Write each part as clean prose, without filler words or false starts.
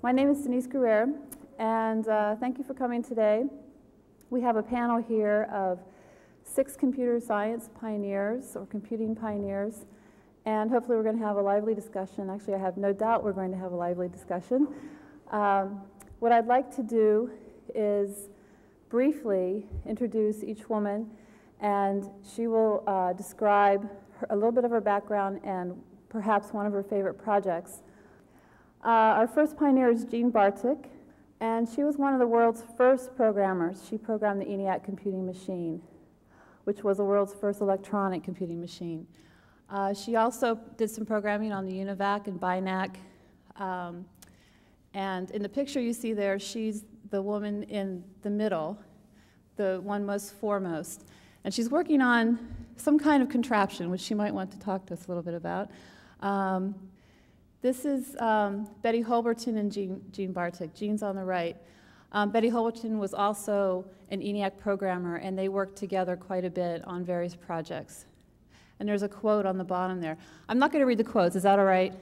My name is Denise Gurer, and thank you for coming today. We have a panel here of 6 computer science pioneers, or computing pioneers, and hopefully we're going to have a lively discussion. Actually, I have no doubt we're going to have a lively discussion. What I'd like to do is briefly introduce each woman, and she will describe a little bit of her background and perhaps one of her favorite projects. Our first pioneer is Jean Bartik, and she was one of the world's first programmers. She programmed the ENIAC computing machine, which was the world's first electronic computing machine. She also did some programming on the UNIVAC and BINAC. And in the picture you see there, she's the woman in the middle, the one most foremost. And she's working on some kind of contraption, which she might want to talk to us a little bit about. This is Betty Holberton and Jean Bartik. Jean's on the right. Betty Holberton was also an ENIAC programmer, and they worked together quite a bit on various projects. And there's a quote on the bottom there. I'm not going to read the quotes. Is that all right?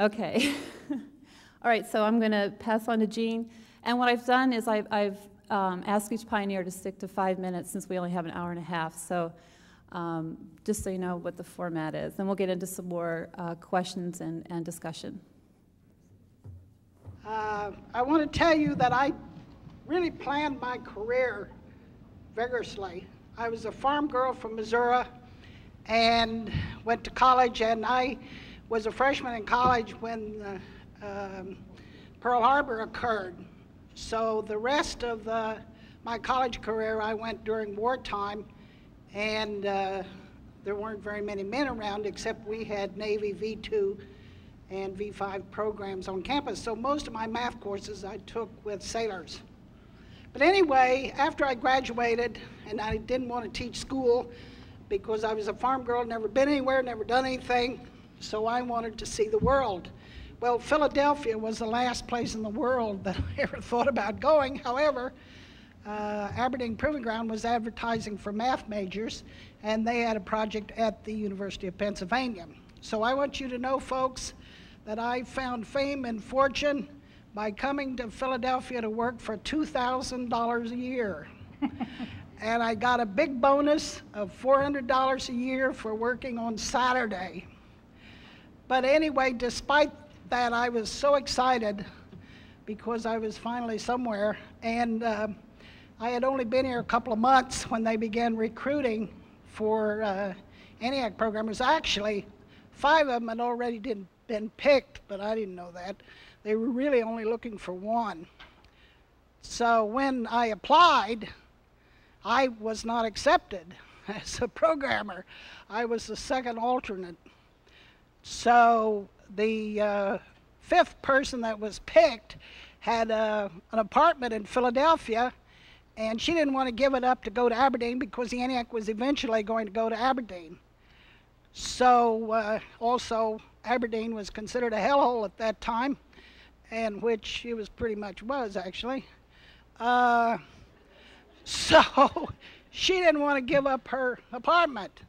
Okay. All right, so I'm going to pass on to Jean. And what I've done is I've asked each pioneer to stick to 5 minutes since we only have an hour and a half. So just so you know what the format is. Then we'll get into some more questions and discussion. I want to tell you that I really planned my career vigorously. I was a farm girl from Missouri and went to college, and I was a freshman in college when Pearl Harbor occurred. So the rest of my college career I went during wartime, and there weren't very many men around, except we had Navy V2 and V5 programs on campus. So most of my math courses I took with sailors. But anyway, after I graduated, and I didn't want to teach school because I was a farm girl, never been anywhere, never done anything, so I wanted to see the world. Well, Philadelphia was the last place in the world that I ever thought about going. However, Aberdeen Proving Ground was advertising for math majors, and they had a project at the University of Pennsylvania. So I want you to know, folks, that I found fame and fortune by coming to Philadelphia to work for $2,000 a year. And I got a big bonus of $400 a year for working on Saturday. But anyway, despite that, I was so excited because I was finally somewhere, and I had only been here a couple of months when they began recruiting for ENIAC programmers. Actually, 5 of them had already been picked, but I didn't know that. They were really only looking for 1. So when I applied, I was not accepted as a programmer. I was the second alternate. So the 5th person that was picked had an apartment in Philadelphia, and she didn't want to give it up to go to Aberdeen because the ENIAC was eventually going to go to Aberdeen. So also Aberdeen was considered a hellhole at that time, and which it was pretty much was actually. So she didn't want to give up her apartment.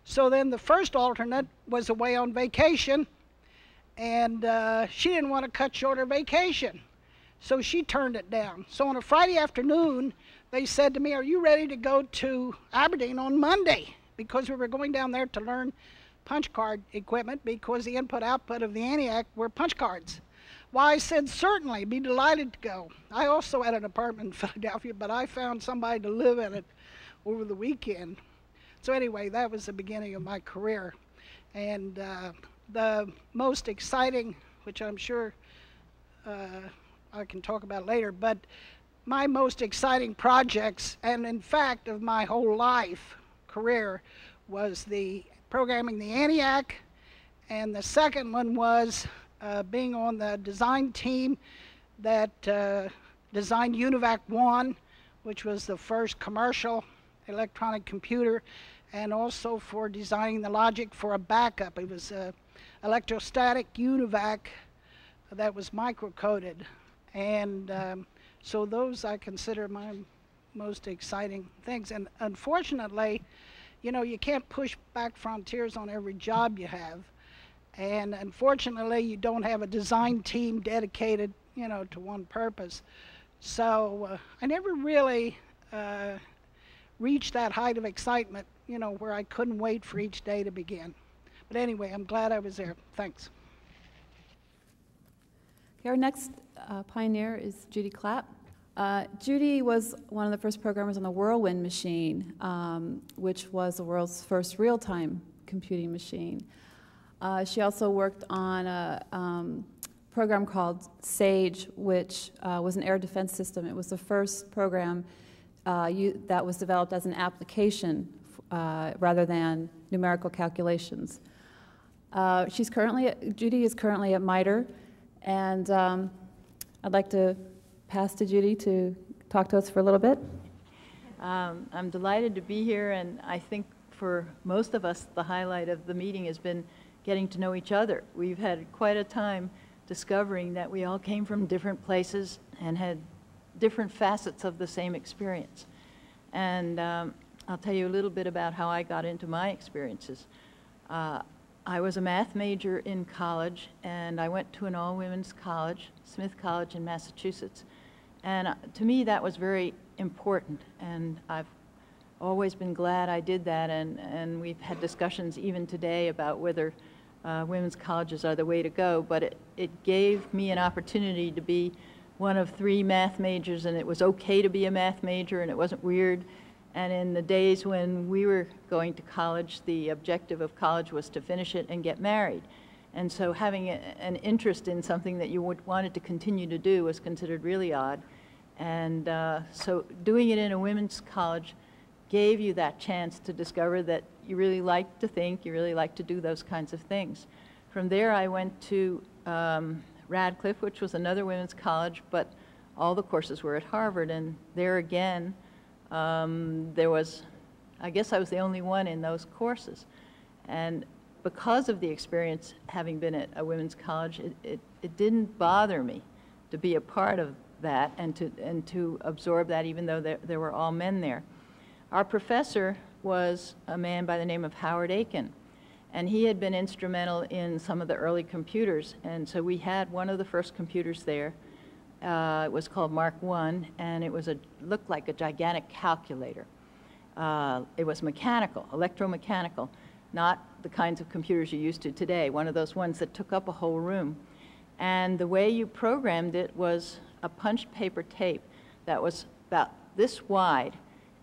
So then the first alternate was away on vacation, and she didn't want to cut short her vacation. So she turned it down. So on a Friday afternoon, they said to me, "Are you ready to go to Aberdeen on Monday?" Because we were going down there to learn punch card equipment, because the input-output of the ENIAC were punch cards. Well, I said, certainly, be delighted to go. I also had an apartment in Philadelphia, but I found somebody to live in it over the weekend. So anyway, that was the beginning of my career. And the most exciting, which I'm sure I can talk about later, but my most exciting projects, and in fact of my whole life career, was the programming the ENIAC, and the second one was being on the design team that designed UNIVAC 1, which was the first commercial electronic computer, and also for designing the logic for a backup. It was an electrostatic UNIVAC that was microcoded. And so those I consider my most exciting things. And unfortunately, you know, you can't push back frontiers on every job you have. And unfortunately, you don't have a design team dedicated, you know, to one purpose. So I never really reached that height of excitement, you know, where I couldn't wait for each day to begin. But anyway, I'm glad I was there. Thanks. Okay, our next pioneer is Judy Clapp. Judy was one of the first programmers on the Whirlwind machine, which was the world's first real-time computing machine. She also worked on a program called SAGE, which was an air defense system. It was the first program that was developed as an application rather than numerical calculations. Judy is currently at MITRE, and I'd like to pass to Judy to talk to us for a little bit. I'm delighted to be here, and I think for most of us, the highlight of the meeting has been getting to know each other. We've had quite a time discovering that we all came from different places and had different facets of the same experience. And I'll tell you a little bit about how I got into my experiences. I was a math major in college, and I went to an all-women's college, Smith College in Massachusetts. And to me, that was very important, and I've always been glad I did that, and we've had discussions even today about whether women's colleges are the way to go, but it gave me an opportunity to be one of 3 math majors, and it was okay to be a math major, and it wasn't weird. And in the days when we were going to college, the objective of college was to finish it and get married. And so having an interest in something that you wanted to continue to do was considered really odd. And so doing it in a women's college gave you that chance to discover that you really like to think, you really like to do those kinds of things. From there, I went to Radcliffe, which was another women's college, but all the courses were at Harvard. And there again, there was, I guess I was the only one in those courses. And because of the experience having been at a women's college, it didn't bother me to be a part of that and to absorb that, even though there were all men there. Our professor was a man by the name of Howard Aiken, and he had been instrumental in some of the early computers. And so we had one of the first computers there. It was called Mark I, and it was looked like a gigantic calculator. It was mechanical, electromechanical, not the kinds of computers you're used to today, one of those ones that took up a whole room. And the way you programmed it was a punched paper tape that was about this wide.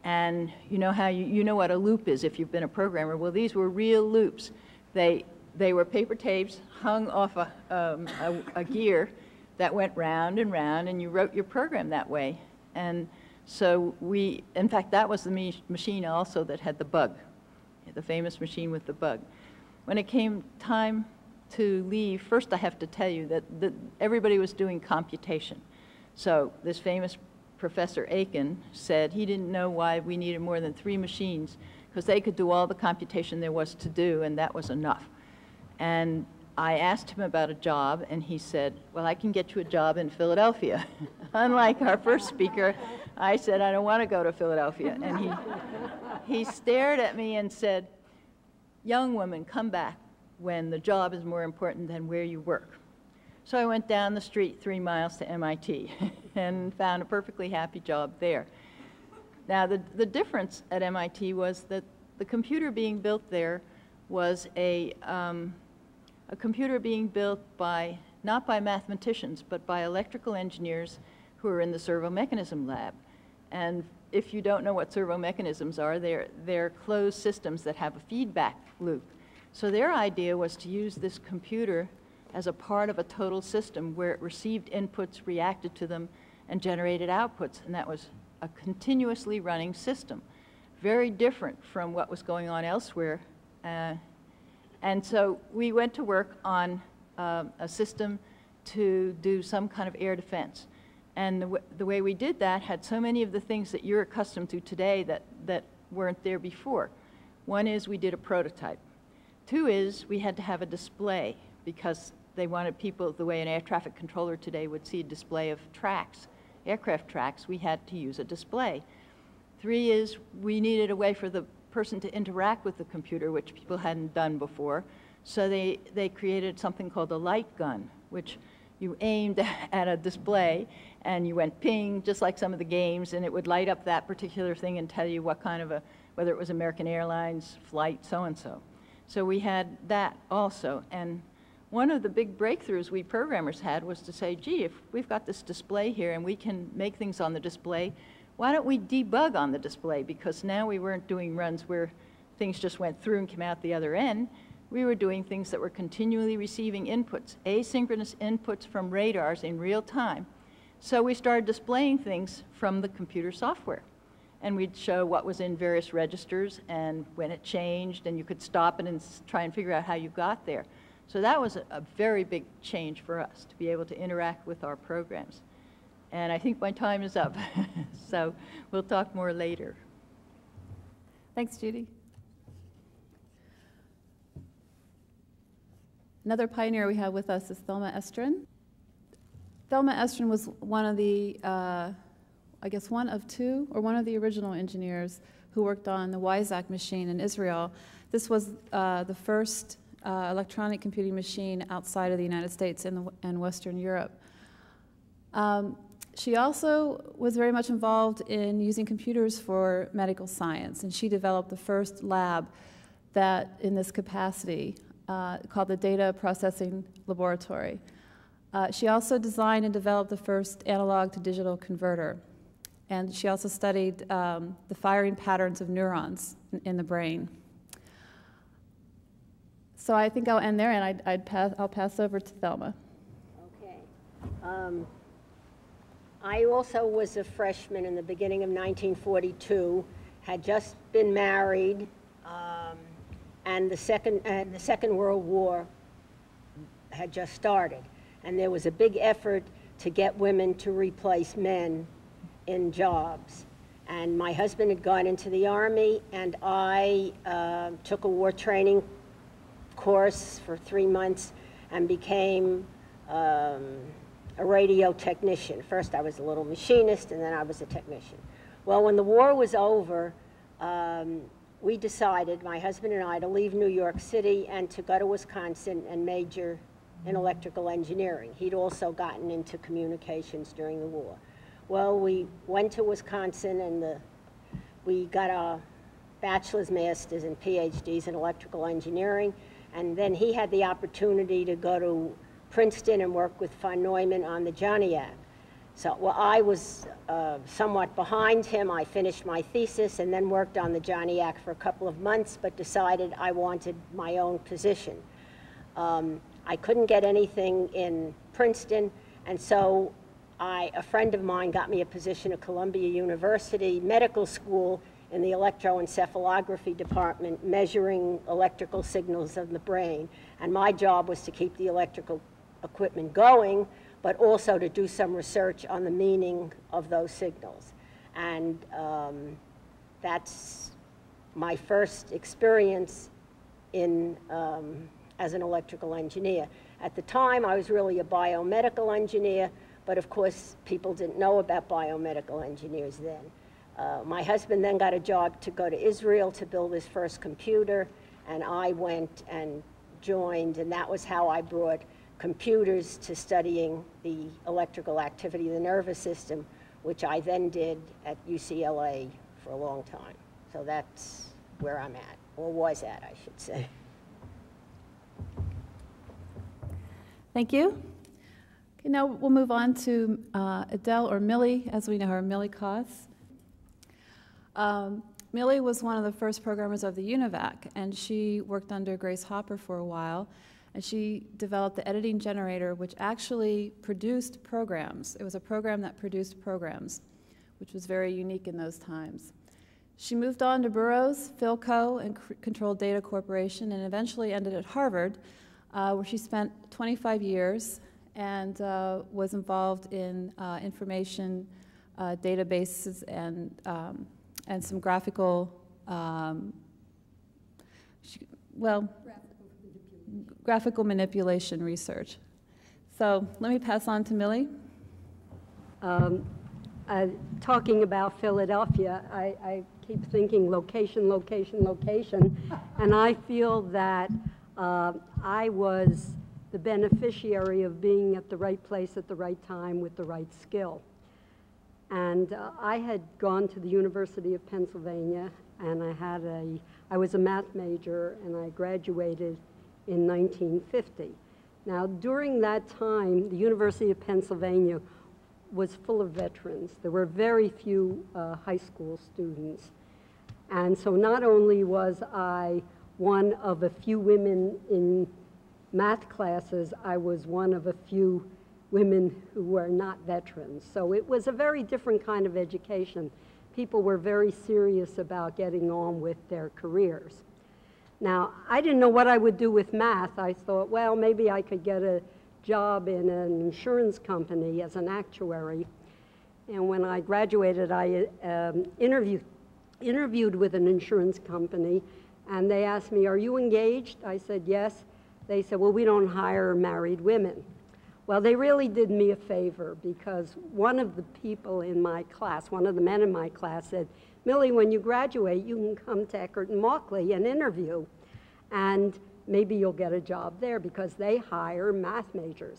And you know how you know what a loop is if you've been a programmer. Well, these were real loops. They were paper tapes hung off a gear that went round and round, and you wrote your program that way. And so in fact, that was the machine also that had the bug, the famous machine with the bug. When it came time to leave, first I have to tell you that everybody was doing computation. So this famous Professor Aiken said he didn't know why we needed more than 3 machines, because they could do all the computation there was to do, and that was enough. And I asked him about a job, and he said, well, I can get you a job in Philadelphia. Unlike our first speaker, I said, I don't want to go to Philadelphia. And he stared at me and said, young woman, come back when the job is more important than where you work. So I went down the street 3 miles to MIT and found a perfectly happy job there. Now, the difference at MIT was that the computer being built there was a computer being built not by mathematicians, but by electrical engineers who are in the servo mechanism lab. And if you don't know what servo mechanisms are, they're closed systems that have a feedback loop. So their idea was to use this computer as a part of a total system where it received inputs, reacted to them, and generated outputs. And that was a continuously running system, very different from what was going on elsewhere. And so we went to work on a system to do some kind of air defense. And the way we did that had so many of the things that you're accustomed to today that weren't there before. One is we did a prototype. 2 is we had to have a display, because they wanted people, the way an air traffic controller today would see a display of tracks, aircraft tracks, we had to use a display. 3 is we needed a way for the person to interact with the computer, which people hadn't done before. So they created something called a light gun, which you aimed at a display and you went ping, just like some of the games, and it would light up that particular thing and tell you what kind of whether it was American Airlines flight so-and-so. So we had that also. And one of the big breakthroughs we programmers had was to say, gee, if we've got this display here and we can make things on the display, why don't we debug on the display? Because now we weren't doing runs where things just went through and came out the other end. We were doing things that were continually receiving inputs, asynchronous inputs from radars in real time. So we started displaying things from the computer software. And we'd show what was in various registers and when it changed, and you could stop it and try and figure out how you got there. So that was a very big change for us, to be able to interact with our programs. And I think my time is up, so we'll talk more later. Thanks, Judy. Another pioneer we have with us is Thelma Estrin. Thelma Estrin was one of the, I guess one of two, or one of the original engineers who worked on the WISAC machine in Israel. This was the first electronic computing machine outside of the United States and Western Europe. She also was very much involved in using computers for medical science, and she developed the first lab that, in this capacity, called the Data Processing Laboratory. She also designed and developed the first analog to digital converter. And she also studied the firing patterns of neurons in the brain. So I think I'll end there, and I'll pass over to Thelma. Okay. I also was a freshman in the beginning of 1942, had just been married, and the Second World War had just started. And there was a big effort to get women to replace men in jobs. And my husband had gone into the Army, and I took a war training course for 3 months and became a radio technician. First I was a little machinist, and then I was a technician. Well, when the war was over, we decided, my husband and I, to leave New York City and to go to Wisconsin and major in electrical engineering. He'd also gotten into communications during the war. Well, we went to Wisconsin, and we got our bachelor's, master's, and PhDs in electrical engineering, and then he had the opportunity to go to Princeton and work with von Neumann on the Johnny-Ac. So, well, I was somewhat behind him. I finished my thesis and then worked on the Johnny-Ac for a couple of months, but decided I wanted my own position. I couldn't get anything in Princeton, and so a friend of mine got me a position at Columbia University Medical School in the electroencephalography department, measuring electrical signals of the brain. And my job was to keep the electrical equipment going, but also to do some research on the meaning of those signals. And that's my first experience in, as an electrical engineer. At the time, I was really a biomedical engineer, but of course, people didn't know about biomedical engineers then. My husband then got a job to go to Israel to build his first computer, and I went and joined, and that was how I brought computers to studying the electrical activity of the nervous system, which I then did at UCLA for a long time. So that's where I'm at, or was at, I should say. Thank you. Okay, now we'll move on to Adele, or Millie, as we know her, Millie Koss. Millie was one of the first programmers of the UNIVAC, and she worked under Grace Hopper for a while, and she developed the editing generator, which actually produced programs. It was a program that produced programs, which was very unique in those times. She moved on to Burroughs, Philco, and Control Data Corporation, and eventually ended at Harvard, where she spent 25 years and was involved in information databases and some graphical, graphical manipulation research. So let me pass on to Millie. Talking about Philadelphia, I keep thinking location, location, location, and I feel that I was the beneficiary of being at the right place at the right time with the right skill. And I had gone to the University of Pennsylvania, and I was a math major, and I graduated in 1950. Now, during that time, the University of Pennsylvania was full of veterans. There were very few high school students. And so not only was I one of a few women in math classes, I was one of a few women who were not veterans. So it was a very different kind of education. People were very serious about getting on with their careers. Now, I didn't know what I would do with math. I thought, well, maybe I could get a job in an insurance company as an actuary. And when I graduated, I interviewed with an insurance company, and they asked me, are you engaged? I said, yes. They said, well, we don't hire married women. Well, they really did me a favor, because one of the people in my class, one of the men in my class said, Millie, when you graduate, you can come to Eckert & Markley and interview, and maybe you'll get a job there, because they hire math majors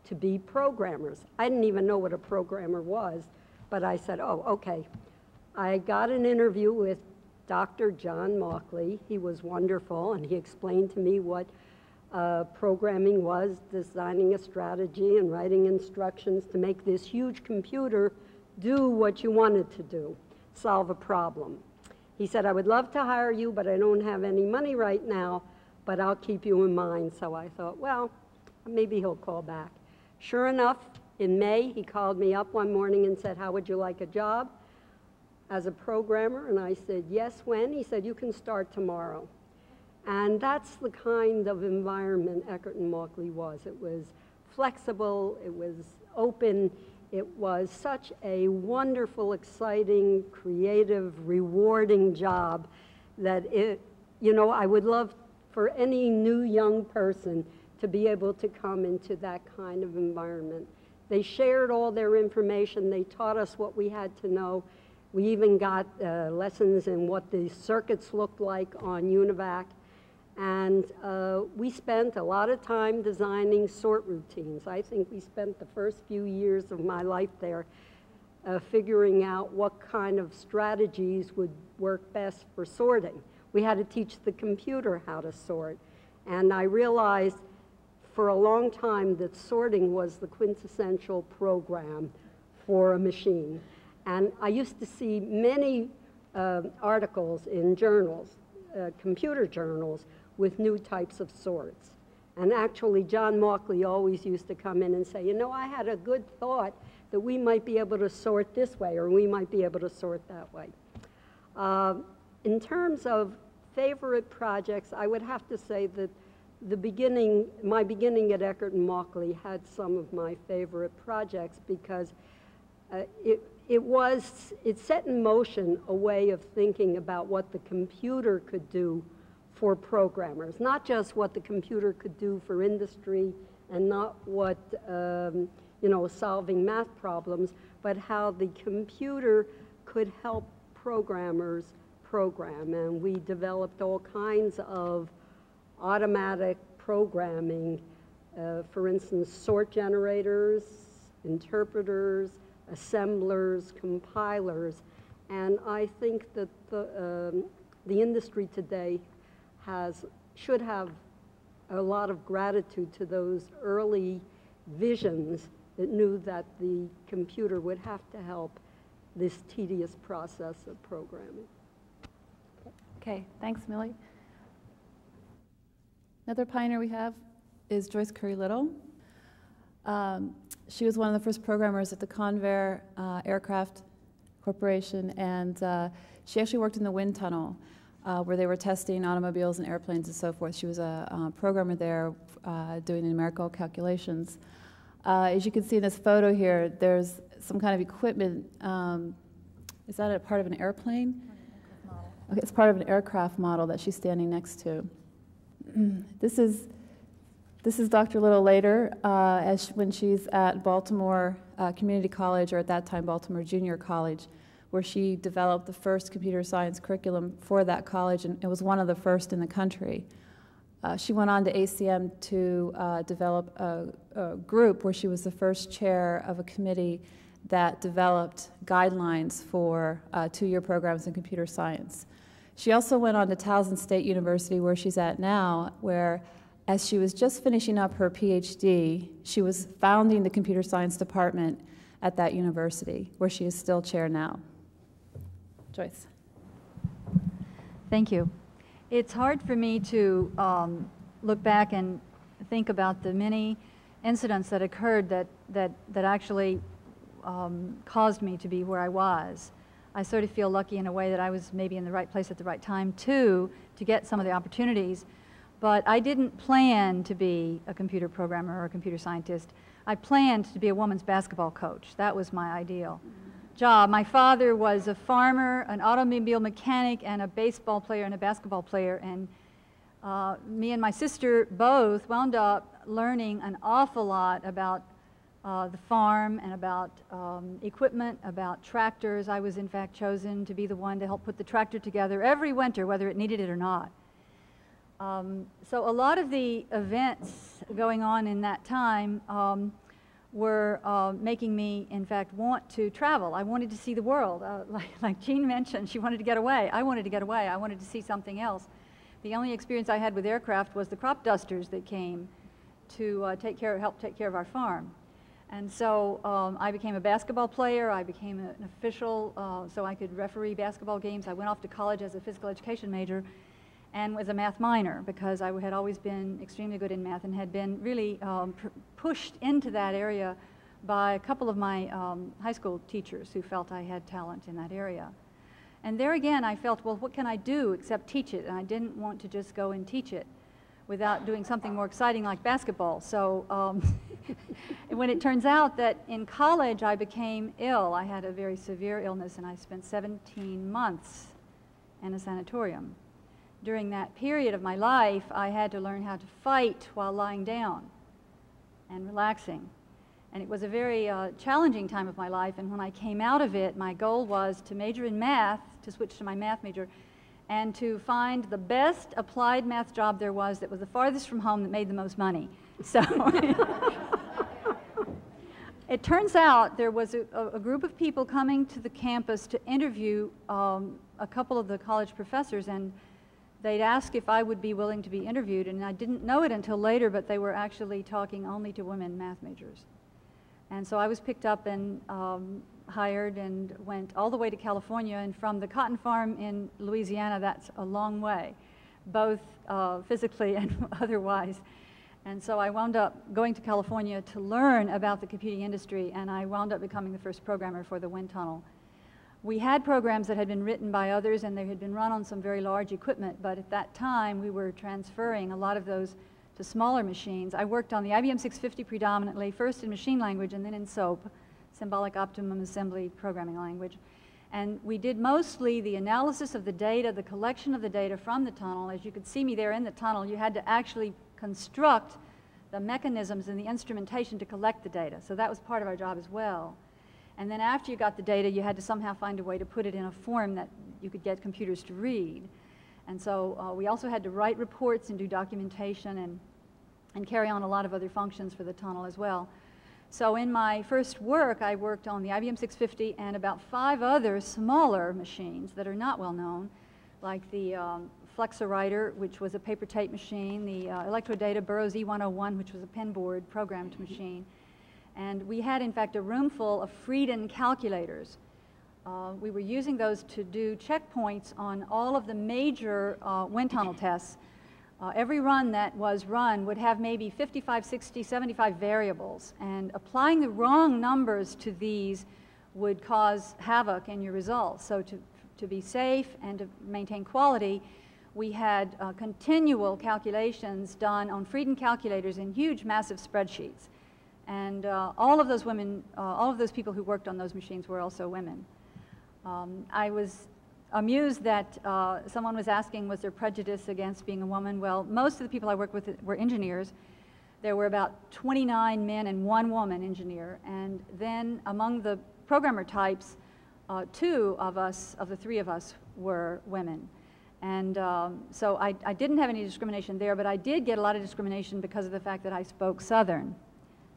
to be programmers. I didn't even know what a programmer was, but I said, oh, okay. I got an interview with Dr. John Markley. He was wonderful, and he explained to me what programming was, designing a strategy and writing instructions to make this huge computer do what you wanted to do, solve a problem. He said, I would love to hire you, but I don't have any money right now, but I'll keep you in mind. So I thought, well, maybe he'll call back. Sure enough, in May, he called me up one morning and said, how would you like a job as a programmer? And I said, yes, when? He said, you can start tomorrow. And that's the kind of environment Eckert & Markley was. It was flexible, it was open, it was such a wonderful, exciting, creative, rewarding job that I would love for any new young person to be able to come into that kind of environment. They shared all their information, they taught us what we had to know. We even got lessons in what the circuits looked like on UNIVAC. And we spent a lot of time designing sort routines. I think we spent the first few years of my life there figuring out what kind of strategies would work best for sorting. We had to teach the computer how to sort. And I realized for a long time that sorting was the quintessential program for a machine. And I used to see many articles in journals, computer journals, with new types of sorts. And actually, John Markley always used to come in and say, I had a good thought that we might be able to sort this way, or we might be able to sort that way. In terms of favorite projects, I would have to say that my beginning at Eckert & Markley had some of my favorite projects, because it set in motion a way of thinking about what the computer could do for programmers, not just what the computer could do for industry and not what, solving math problems, but how the computer could help programmers program. And we developed all kinds of automatic programming, for instance, sort generators, interpreters, assemblers, compilers. And I think that the industry today should have a lot of gratitude to those early visions that knew that the computer would have to help this tedious process of programming. Okay, thanks, Millie. Another pioneer we have is Joyce Curry-Little. She was one of the first programmers at the Convair Aircraft Corporation, and she actually worked in the wind tunnel where they were testing automobiles and airplanes and so forth. She was a programmer there doing numerical calculations. As you can see in this photo here, there's some kind of equipment. Is that a part of an airplane? Okay, it's part of an aircraft model that she's standing next to. This is Dr. Little later, when she's at Baltimore Community College, or at that time Baltimore Junior College, where she developed the first computer science curriculum for that college, and it was one of the first in the country. She went on to ACM to develop a group where she was the first chair of a committee that developed guidelines for two-year programs in computer science. She also went on to Towson State University, where she's at now, where as she was just finishing up her PhD, she was founding the computer science department at that university, where she is still chair now. Joyce. Thank you. It's hard for me to look back and think about the many incidents that occurred that actually caused me to be where I was. I sort of feel lucky in a way that I was maybe in the right place at the right time too, to get some of the opportunities. But I didn't plan to be a computer programmer or a computer scientist. I planned to be a woman's basketball coach. That was my ideal job. My father was a farmer, an automobile mechanic, and a baseball player and a basketball player. And me and my sister both wound up learning an awful lot about the farm and about equipment, about tractors. I was in fact chosen to be the one to help put the tractor together every winter, whether it needed it or not. So a lot of the events going on in that time were making me, in fact, want to travel. I wanted to see the world. Like Jean mentioned, she wanted to get away. I wanted to get away. I wanted to see something else. The only experience I had with aircraft was the crop dusters that came to help take care of our farm. And so I became a basketball player. I became an official so I could referee basketball games. I went off to college as a physical education major and was a math minor because I had always been extremely good in math and had been really pushed into that area by a couple of my high school teachers who felt I had talent in that area. And there again, I felt, well, what can I do except teach it? And I didn't want to just go and teach it without doing something more exciting like basketball. So when it turns out that in college I became ill, I had a very severe illness and I spent 17 months in a sanatorium. During that period of my life, I had to learn how to fight while lying down and relaxing. And it was a very challenging time of my life, and when I came out of it, my goal was to major in math, to switch to my math major, and to find the best applied math job there was that was the farthest from home that made the most money. So it turns out there was a group of people coming to the campus to interview a couple of the college professors, and they'd ask if I would be willing to be interviewed, and I didn't know it until later, but they were actually talking only to women math majors. And so I was picked up and hired and went all the way to California, and from the cotton farm in Louisiana, that's a long way, both physically and otherwise. And so I wound up going to California to learn about the computing industry, and I wound up becoming the first programmer for the wind tunnel. We had programs that had been written by others, and they had been run on some very large equipment, but at that time we were transferring a lot of those to smaller machines. I worked on the IBM 650 predominantly, first in machine language and then in SOAP, Symbolic Optimum Assembly Programming Language. And we did mostly the analysis of the data, the collection of the data from the tunnel. As you could see me there in the tunnel, you had to actually construct the mechanisms and the instrumentation to collect the data. So that was part of our job as well. And then after you got the data, you had to somehow find a way to put it in a form that you could get computers to read. And so we also had to write reports and do documentation and carry on a lot of other functions for the tunnel as well. So in my first work, I worked on the IBM 650 and about 5 other smaller machines that are not well known, like the Flexowriter, which was a paper tape machine, the Electrodata Burroughs E101, which was a penboard programmed machine. And we had, in fact, a room full of Frieden calculators. We were using those to do checkpoints on all of the major wind tunnel tests. Every run that was run would have maybe 55, 60, 75 variables, and applying the wrong numbers to these would cause havoc in your results. So to be safe and to maintain quality, we had continual calculations done on Frieden calculators in huge, massive spreadsheets. And all of those women, all of those people who worked on those machines were also women. I was amused that someone was asking, was there prejudice against being a woman? Well, most of the people I worked with were engineers. There were about 29 men and 1 woman engineer. And then among the programmer types, 2 of us, of the 3 of us, were women. And so I didn't have any discrimination there, but I did get a lot of discrimination because of the fact that I spoke Southern.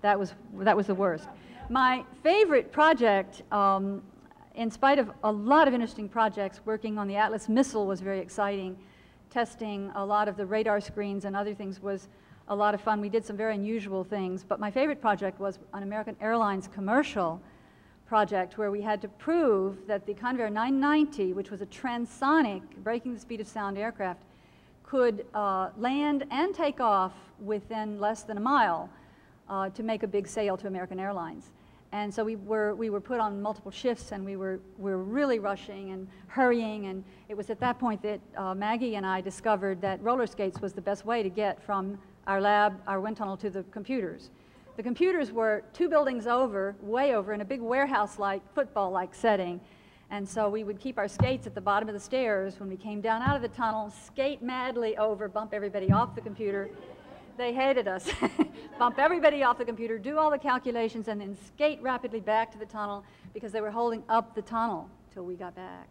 That was the worst. My favorite project, in spite of a lot of interesting projects, working on the Atlas missile was very exciting. Testing a lot of the radar screens and other things was a lot of fun. We did some very unusual things, but my favorite project was an American Airlines commercial project where we had to prove that the Convair 990, which was a transonic, breaking the speed of sound aircraft, could land and take off within less than a mile to make a big sale to American Airlines. And so we were put on multiple shifts, and we were really rushing and hurrying, and it was at that point that Maggie and I discovered that roller skates was the best way to get from our lab, our wind tunnel, to the computers. The computers were 2 buildings over, way over, in a big warehouse-like, football-like setting. And so we would keep our skates at the bottom of the stairs when we came down out of the tunnel, skate madly over, bump everybody off the computer. They hated us. Bump everybody off the computer, do all the calculations, and then skate rapidly back to the tunnel because they were holding up the tunnel till we got back.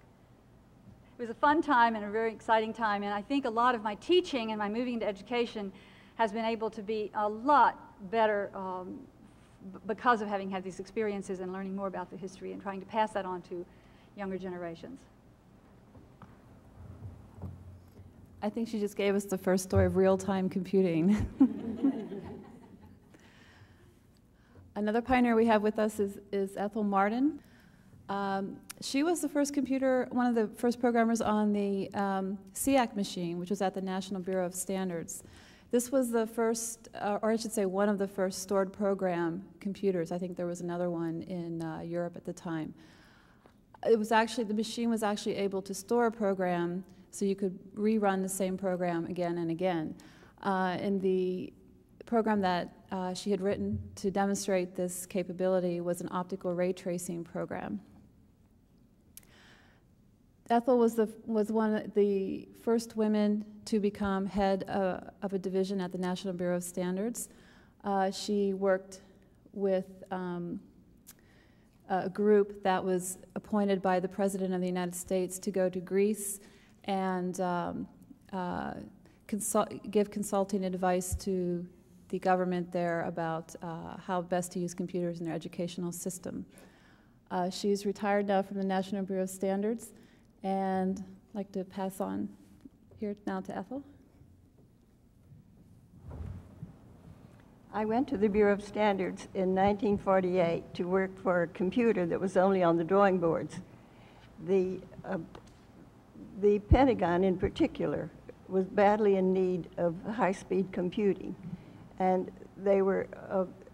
It was a fun time and a very exciting time, and I think a lot of my teaching and my moving into education has been able to be a lot better because of having had these experiences and learning more about the history and trying to pass that on to younger generations. I think she just gave us the first story of real-time computing. Another pioneer we have with us is Ethel Marden. She was the first one of the first programmers on the SEAC machine, which was at the National Bureau of Standards. This was the first, or I should say one of the first stored program computers. I think there was another one in Europe at the time. It was actually, the machine was actually able to store a program so you could rerun the same program again and again. And the program that she had written to demonstrate this capability was an optical ray tracing program. Ethel was one of the first women to become head of a division at the National Bureau of Standards. She worked with a group that was appointed by the President of the United States to go to Greece and give consulting advice to the government there about how best to use computers in their educational system. She's retired now from the National Bureau of Standards, and I'd like to pass on here now to Ethel. I went to the Bureau of Standards in 1948 to work for a computer that was only on the drawing boards. The Pentagon in particular was badly in need of high-speed computing, and they were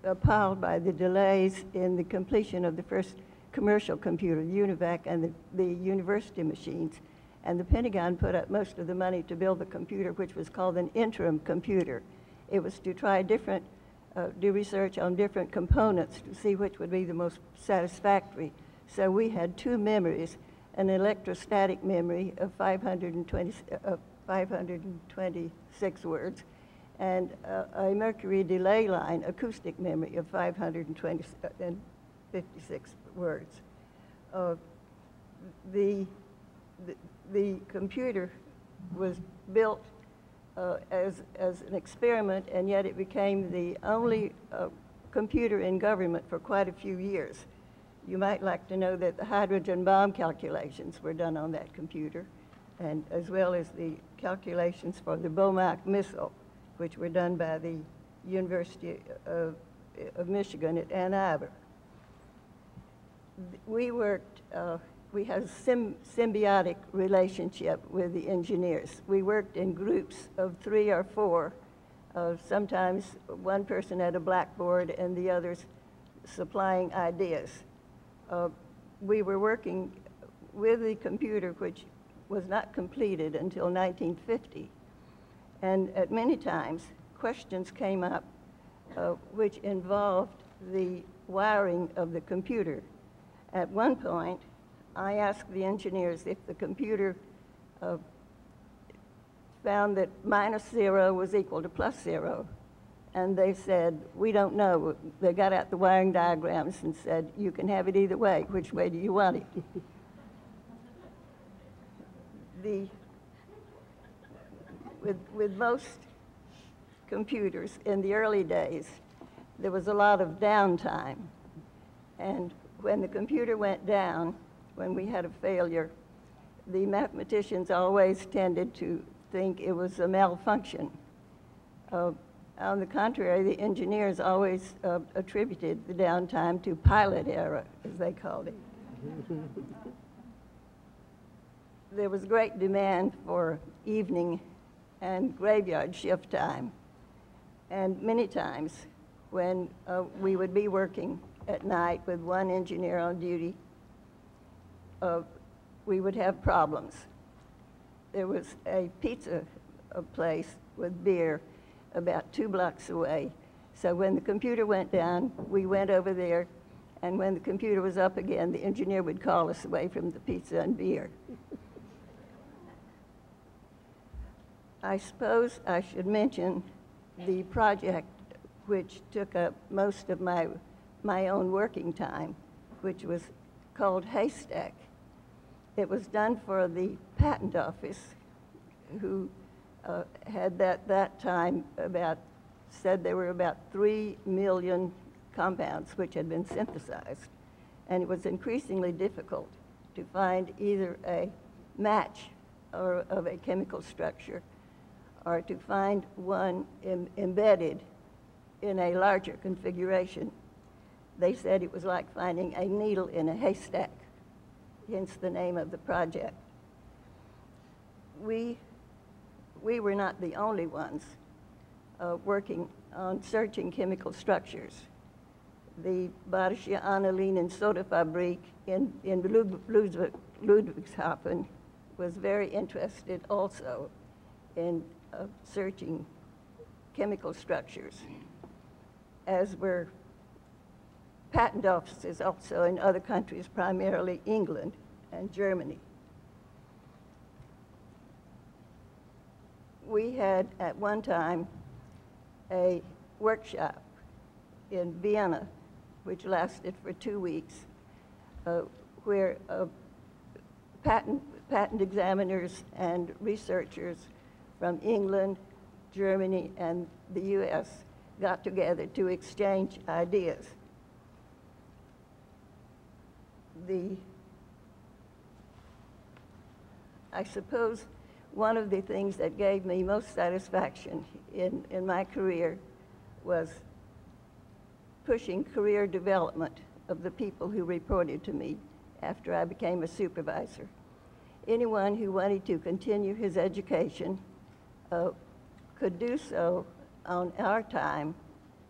appalled by the delays in the completion of the first commercial computer, UNIVAC, and the university machines. And the Pentagon put up most of the money to build the computer, which was called an interim computer. It was to try do research on different components to see which would be the most satisfactory. So we had 2 memories, an electrostatic memory of 526 words, and a mercury delay line acoustic memory of 556 words. The computer was built as an experiment, and yet it became the only computer in government for quite a few years. You might like to know that the hydrogen bomb calculations were done on that computer, and as well as the calculations for the Bomac missile, which were done by the University of Michigan at Ann Arbor. We had a symbiotic relationship with the engineers. We worked in groups of 3 or 4, sometimes one person at a blackboard and the others supplying ideas. We were working with the computer, which was not completed until 1950. And at many times, questions came up which involved the wiring of the computer. At one point, I asked the engineers if the computer found that -0 was equal to +0. And they said, we don't know. They got out the wiring diagrams and said, you can have it either way. Which way do you want it? with most computers in the early days, there was a lot of downtime. And when the computer went down, when we had a failure, the mathematicians always tended to think it was a malfunction. On the contrary, the engineers always attributed the downtime to pilot error, as they called it. There was great demand for evening and graveyard shift time. And many times when we would be working at night with one engineer on duty, we would have problems. There was a pizza place with beer about 2 blocks away. So when the computer went down, we went over there, and when the computer was up again, the engineer would call us away from the pizza and beer. I suppose I should mention the project which took up most of my own working time, which was called Haystack. It was done for the patent office, who had that time said there were about 3 million compounds which had been synthesized. And it was increasingly difficult to find either a match of a chemical structure or to find one embedded in a larger configuration. They said it was like finding a needle in a haystack, hence the name of the project. We were not the only ones working on searching chemical structures. The Bayerische Aniline and Soda Fabrik in Ludwigshafen was very interested also in searching chemical structures, as were patent offices also in other countries, primarily England and Germany. We had at one time a workshop in Vienna, which lasted for 2 weeks, where patent examiners and researchers from England, Germany, and the US got together to exchange ideas. I suppose one of the things that gave me most satisfaction in my career was pushing career development of the people who reported to me after I became a supervisor. Anyone who wanted to continue his education could do so on our time.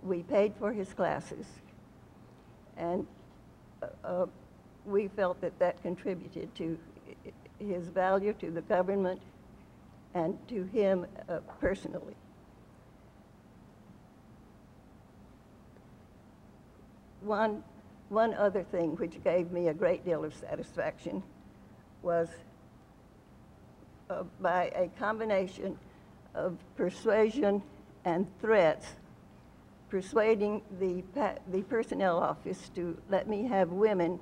We paid for his classes, and we felt that contributed to his value to the government and to him personally. One other thing which gave me a great deal of satisfaction was by a combination of persuasion and threats, persuading the personnel office to let me have women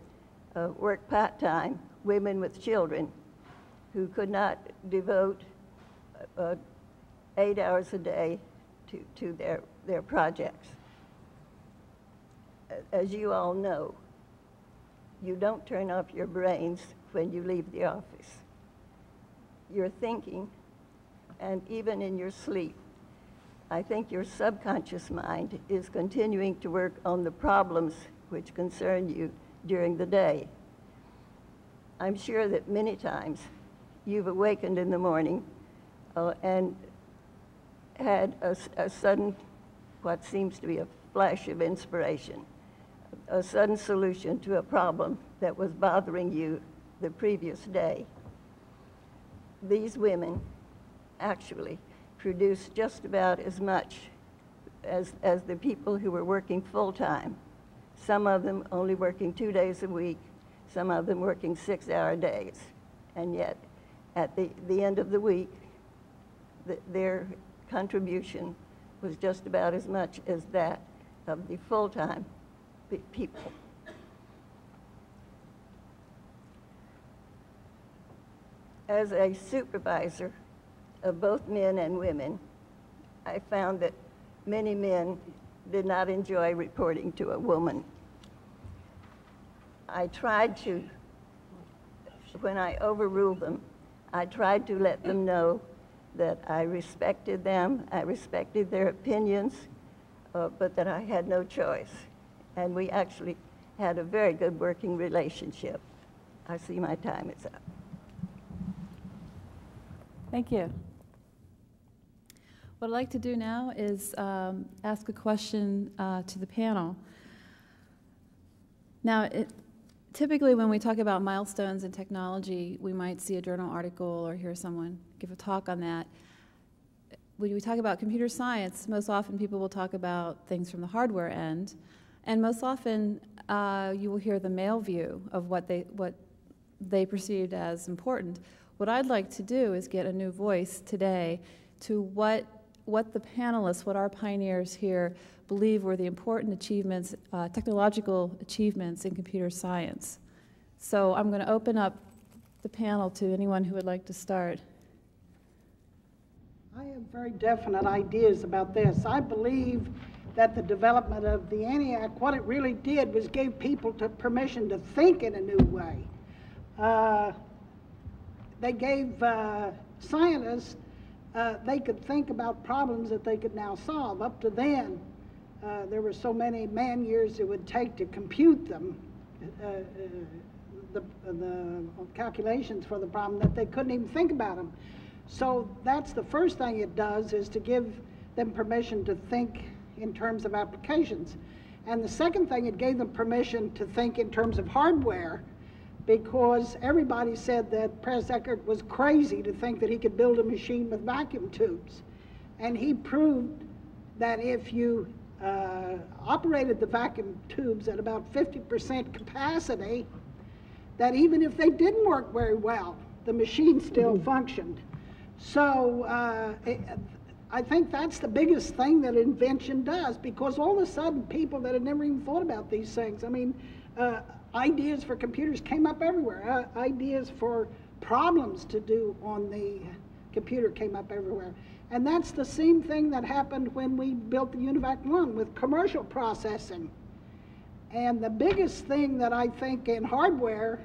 work part-time, women with children who could not devote 8 hours a day to their projects. As you all know, you don't turn off your brains when you leave the office. You're thinking, and even in your sleep, I think your subconscious mind is continuing to work on the problems which concern you during the day. I'm sure that many times you've awakened in the morning and had a sudden, what seems to be a flash of inspiration, a sudden solution to a problem that was bothering you the previous day. These women actually produced just about as much as the people who were working full-time. Some of them only working 2 days a week, some of them working 6-hour days. And yet, at the end of the week, their contribution was just about as much as that of the full-time people. As a supervisor of both men and women, I found that many men did not enjoy reporting to a woman. I tried to, when I overruled them, I tried to let them know that I respected them, I respected their opinions, but that I had no choice. And we actually had a very good working relationship. I see my time is up. Thank you. What I'd like to do now is ask a question to the panel. Now, typically when we talk about milestones in technology, we might see a journal article or hear someone give a talk on that. When we talk about computer science, most often people will talk about things from the hardware end, and most often you will hear the male view of what they perceived as important. What I'd like to do is get a new voice today to what the panelists, what our pioneers here believe were the important achievements, technological achievements in computer science. So I'm going to open up the panel to anyone who would like to start. I have very definite ideas about this. I believe that the development of the ENIAC, what it really did was gave people permission to think in a new way. They gave scientists, they could think about problems that they could now solve. Up to then, there were so many man years it would take to compute them, the calculations for the problem, that they couldn't even think about them. So that's the first thing it does, is to give them permission to think in terms of applications. And the second thing, it gave them permission to think in terms of hardware, because everybody said that Press Eckert was crazy to think that he could build a machine with vacuum tubes. And he proved that if you operated the vacuum tubes at about 50% capacity, that even if they didn't work very well, the machine still functioned. So I think that's the biggest thing that invention does, because all of a sudden people that had never even thought about these things, I mean, ideas for computers came up everywhere. Ideas for problems to do on the computer came up everywhere. And that's the same thing that happened when we built the UNIVAC 1 with commercial processing. And the biggest thing that I think in hardware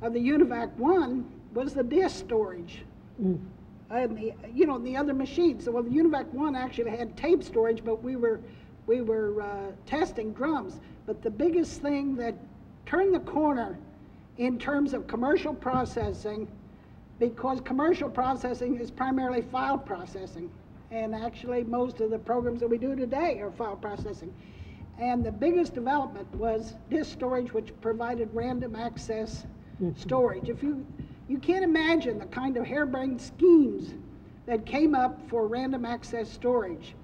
of the UNIVAC 1 was the disk storage. And the other machines. So, well, the UNIVAC 1 actually had tape storage, but we were testing drums. But the biggest thing that turned the corner in terms of commercial processing, because commercial processing is primarily file processing, and actually most of the programs that we do today are file processing. And the biggest development was disk storage, which provided random access storage. If you can't imagine the kind of harebrained schemes that came up for random access storage.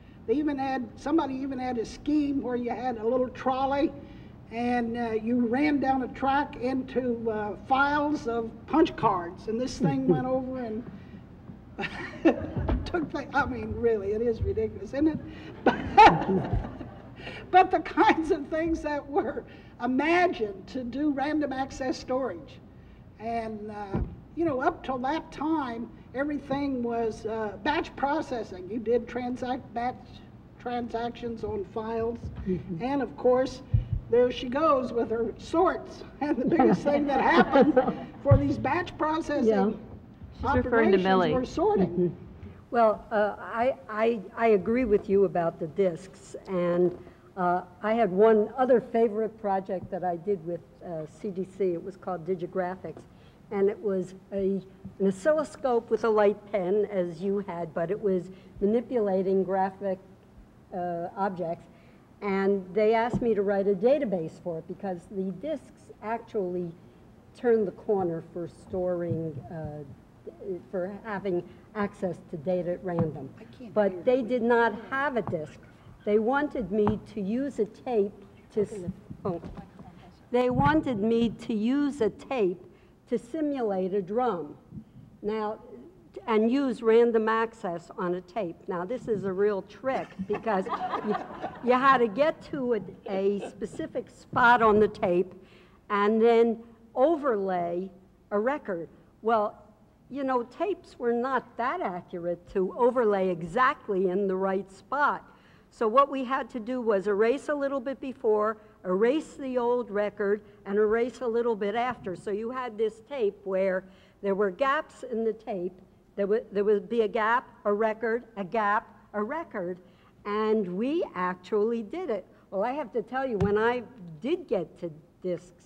Somebody even had a scheme where you had a little trolley and you ran down a track into files of punch cards, and this thing went over and took the, I mean, really, it is ridiculous, isn't it? But the kinds of things that were imagined to do random access storage. And, up till that time, everything was batch processing. You did batch transactions on files. And, of course, there she goes with her sorts. And the biggest thing that happened for these batch processing operations were sorting. Well, I agree with you about the disks. And I had one other favorite project that I did with CDC. It was called Digigraphics. And it was an oscilloscope with a light pen, as you had, but it was manipulating graphic objects. And they asked me to write a database for it, because the disks actually turned the corner for storing, for having access to data at random. But they did not have a disk. They wanted me to use a tape to, they wanted me to use a tape to simulate a drum. Now, and use random access on a tape. Now, this is a real trick, because you had to get to a specific spot on the tape and then overlay a record. Well, you know, tapes were not that accurate to overlay exactly in the right spot. So what we had to do was erase a little bit before, erase the old record, and erase a little bit after. So you had this tape where there were gaps in the tape. There would be a gap, a record, a gap, a record, and we actually did it. Well, I have to tell you, when I did get to discs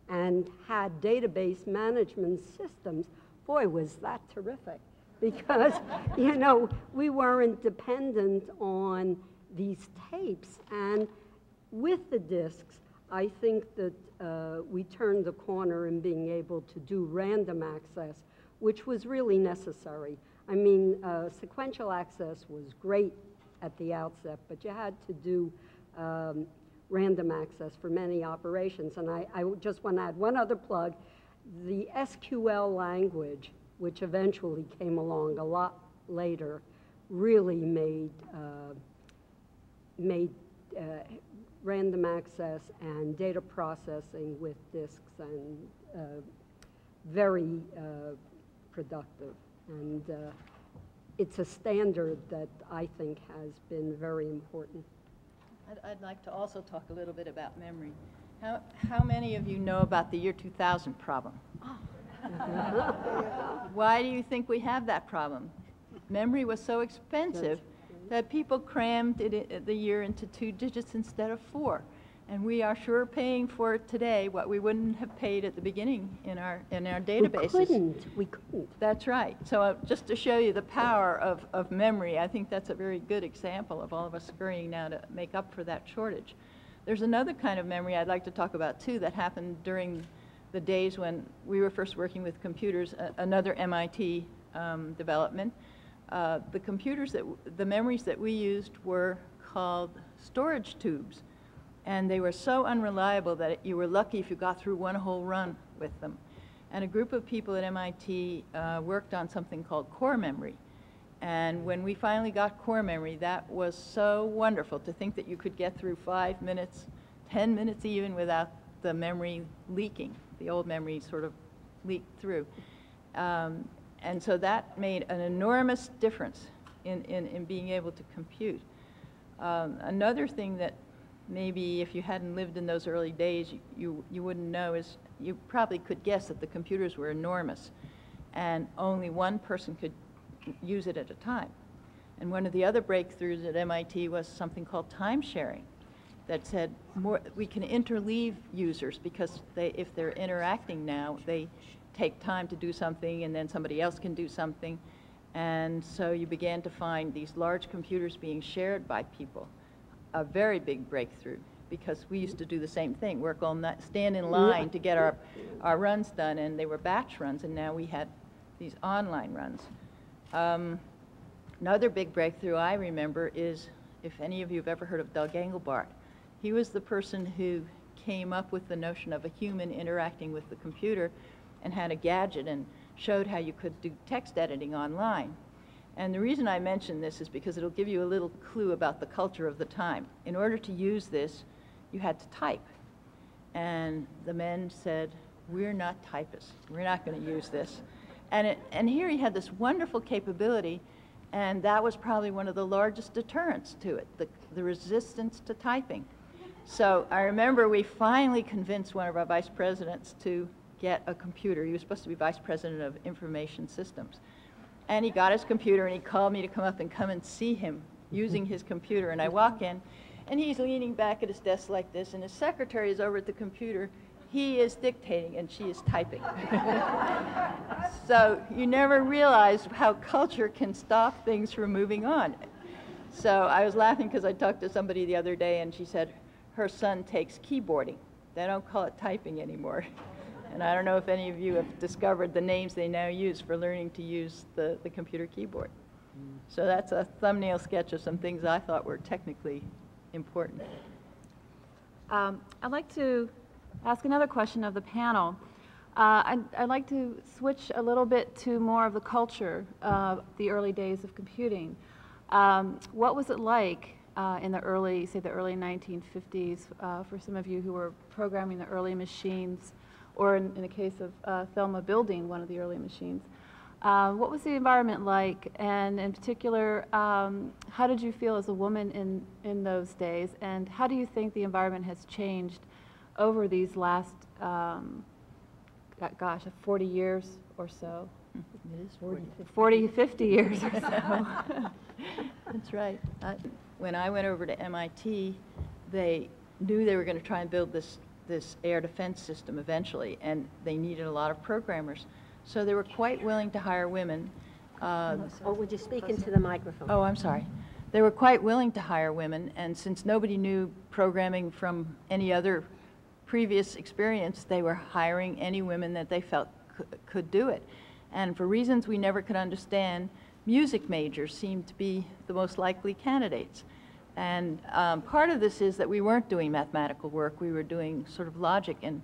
and had database management systems, boy, was that terrific. Because, you know, we weren't dependent on these tapes. And with the discs, I think that we turned the corner in being able to do random access, which was really necessary. I mean, sequential access was great at the outset, but you had to do random access for many operations. And I just want to add one other plug. The SQL language, which eventually came along a lot later, really made random access and data processing with disks and very productive. And it's a standard that I think has been very important. I'd like to also talk a little bit about memory. How many of you know about the year 2000 problem? Why do you think we have that problem? Memory was so expensive that people crammed the year into 2 digits instead of 4. And we are sure paying for it today what we wouldn't have paid at the beginning in our databases. We couldn't. That's right. So just to show you the power of memory, I think that's a very good example of all of us scurrying now to make up for that shortage. There's another kind of memory I'd like to talk about too that happened during the days when we were first working with computers, another MIT development. The memories that we used were called storage tubes. And they were so unreliable that you were lucky if you got through one whole run with them. And a group of people at MIT worked on something called core memory. And when we finally got core memory, that was so wonderful to think that you could get through 5 minutes, 10 minutes even without the memory leaking. The old memory sort of leaked through. And so that made an enormous difference in being able to compute. Another thing that maybe if you hadn't lived in those early days, you wouldn't know is you probably could guess that the computers were enormous and only one person could use it at a time. And one of the other breakthroughs at MIT was something called time sharing that said we can interleave users because if they're interacting now, they take time to do something and then somebody else can do something. And so you began to find these large computers being shared by people. A very big breakthrough because we used to do the same thing, work all night, stand in line to get our runs done, and they were batch runs, and now we had these online runs. Another big breakthrough I remember is, if any of you have ever heard of Doug Engelbart, he was the person who came up with the notion of a human interacting with the computer and had a gadget and showed how you could do text editing online. And the reason I mention this is because it'll give you a little clue about the culture of the time. In order to use this, you had to type. And the men said, we're not typists. We're not going to use this. And here he had this wonderful capability, and that was probably one of the largest deterrents to it, the resistance to typing. So I remember we finally convinced one of our vice presidents to get a computer. He was supposed to be vice president of information systems. And he got his computer and he called me to come and see him using his computer. And I walk in and he's leaning back at his desk like this and his secretary is over at the computer. He is dictating and she is typing. So you never realize how culture can stop things from moving on. So I was laughing because I talked to somebody the other day and she said her son takes keyboarding. They don't call it typing anymore. And I don't know if any of you have discovered the names they now use for learning to use the computer keyboard. So that's a thumbnail sketch of some things I thought were technically important. I'd like to ask another question of the panel. I'd like to switch a little bit to more of the culture of the early days of computing. What was it like in the early, say the early 1950s, for some of you who were programming the early machines, or in the case of Thelma building one of the early machines? What was the environment like, and in particular, how did you feel as a woman in those days, and how do you think the environment has changed over these last, gosh, 40 years or so? It is 40, 50 years or so. That's right. When I went over to MIT, they knew they were going to try and build this air defense system eventually, and they needed a lot of programmers. So they were quite willing to hire women. Would you speak into the microphone? Oh, I'm sorry. They were quite willing to hire women, and since nobody knew programming from any other previous experience, they were hiring any women that they felt could do it. And for reasons we never could understand, music majors seemed to be the most likely candidates. And part of this is that we weren't doing mathematical work, we were doing sort of logic, and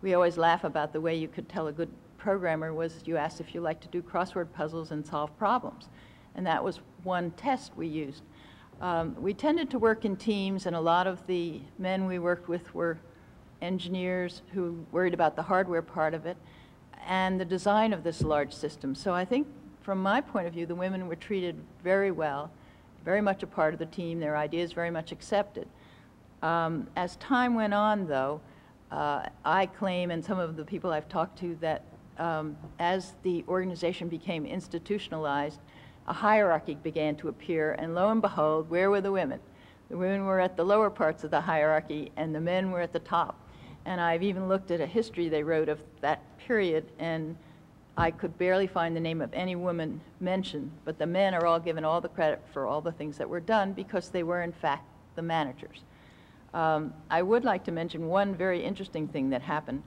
we always laugh about the way you could tell a good programmer was you asked if you liked to do crossword puzzles and solve problems. And that was one test we used. We tended to work in teams, and a lot of the men we worked with were engineers who worried about the hardware part of it and the design of this large system. So I think from my point of view, the women were treated very well, very much a part of the team, their ideas very much accepted. As time went on, though, I claim, and some of the people I've talked to, that as the organization became institutionalized, a hierarchy began to appear, and lo and behold, where were the women? The women were at the lower parts of the hierarchy, and the men were at the top. And I've even looked at a history they wrote of that period, and I could barely find the name of any woman mentioned, but the men are all given all the credit for all the things that were done because they were, in fact, the managers. I would like to mention one very interesting thing that happened.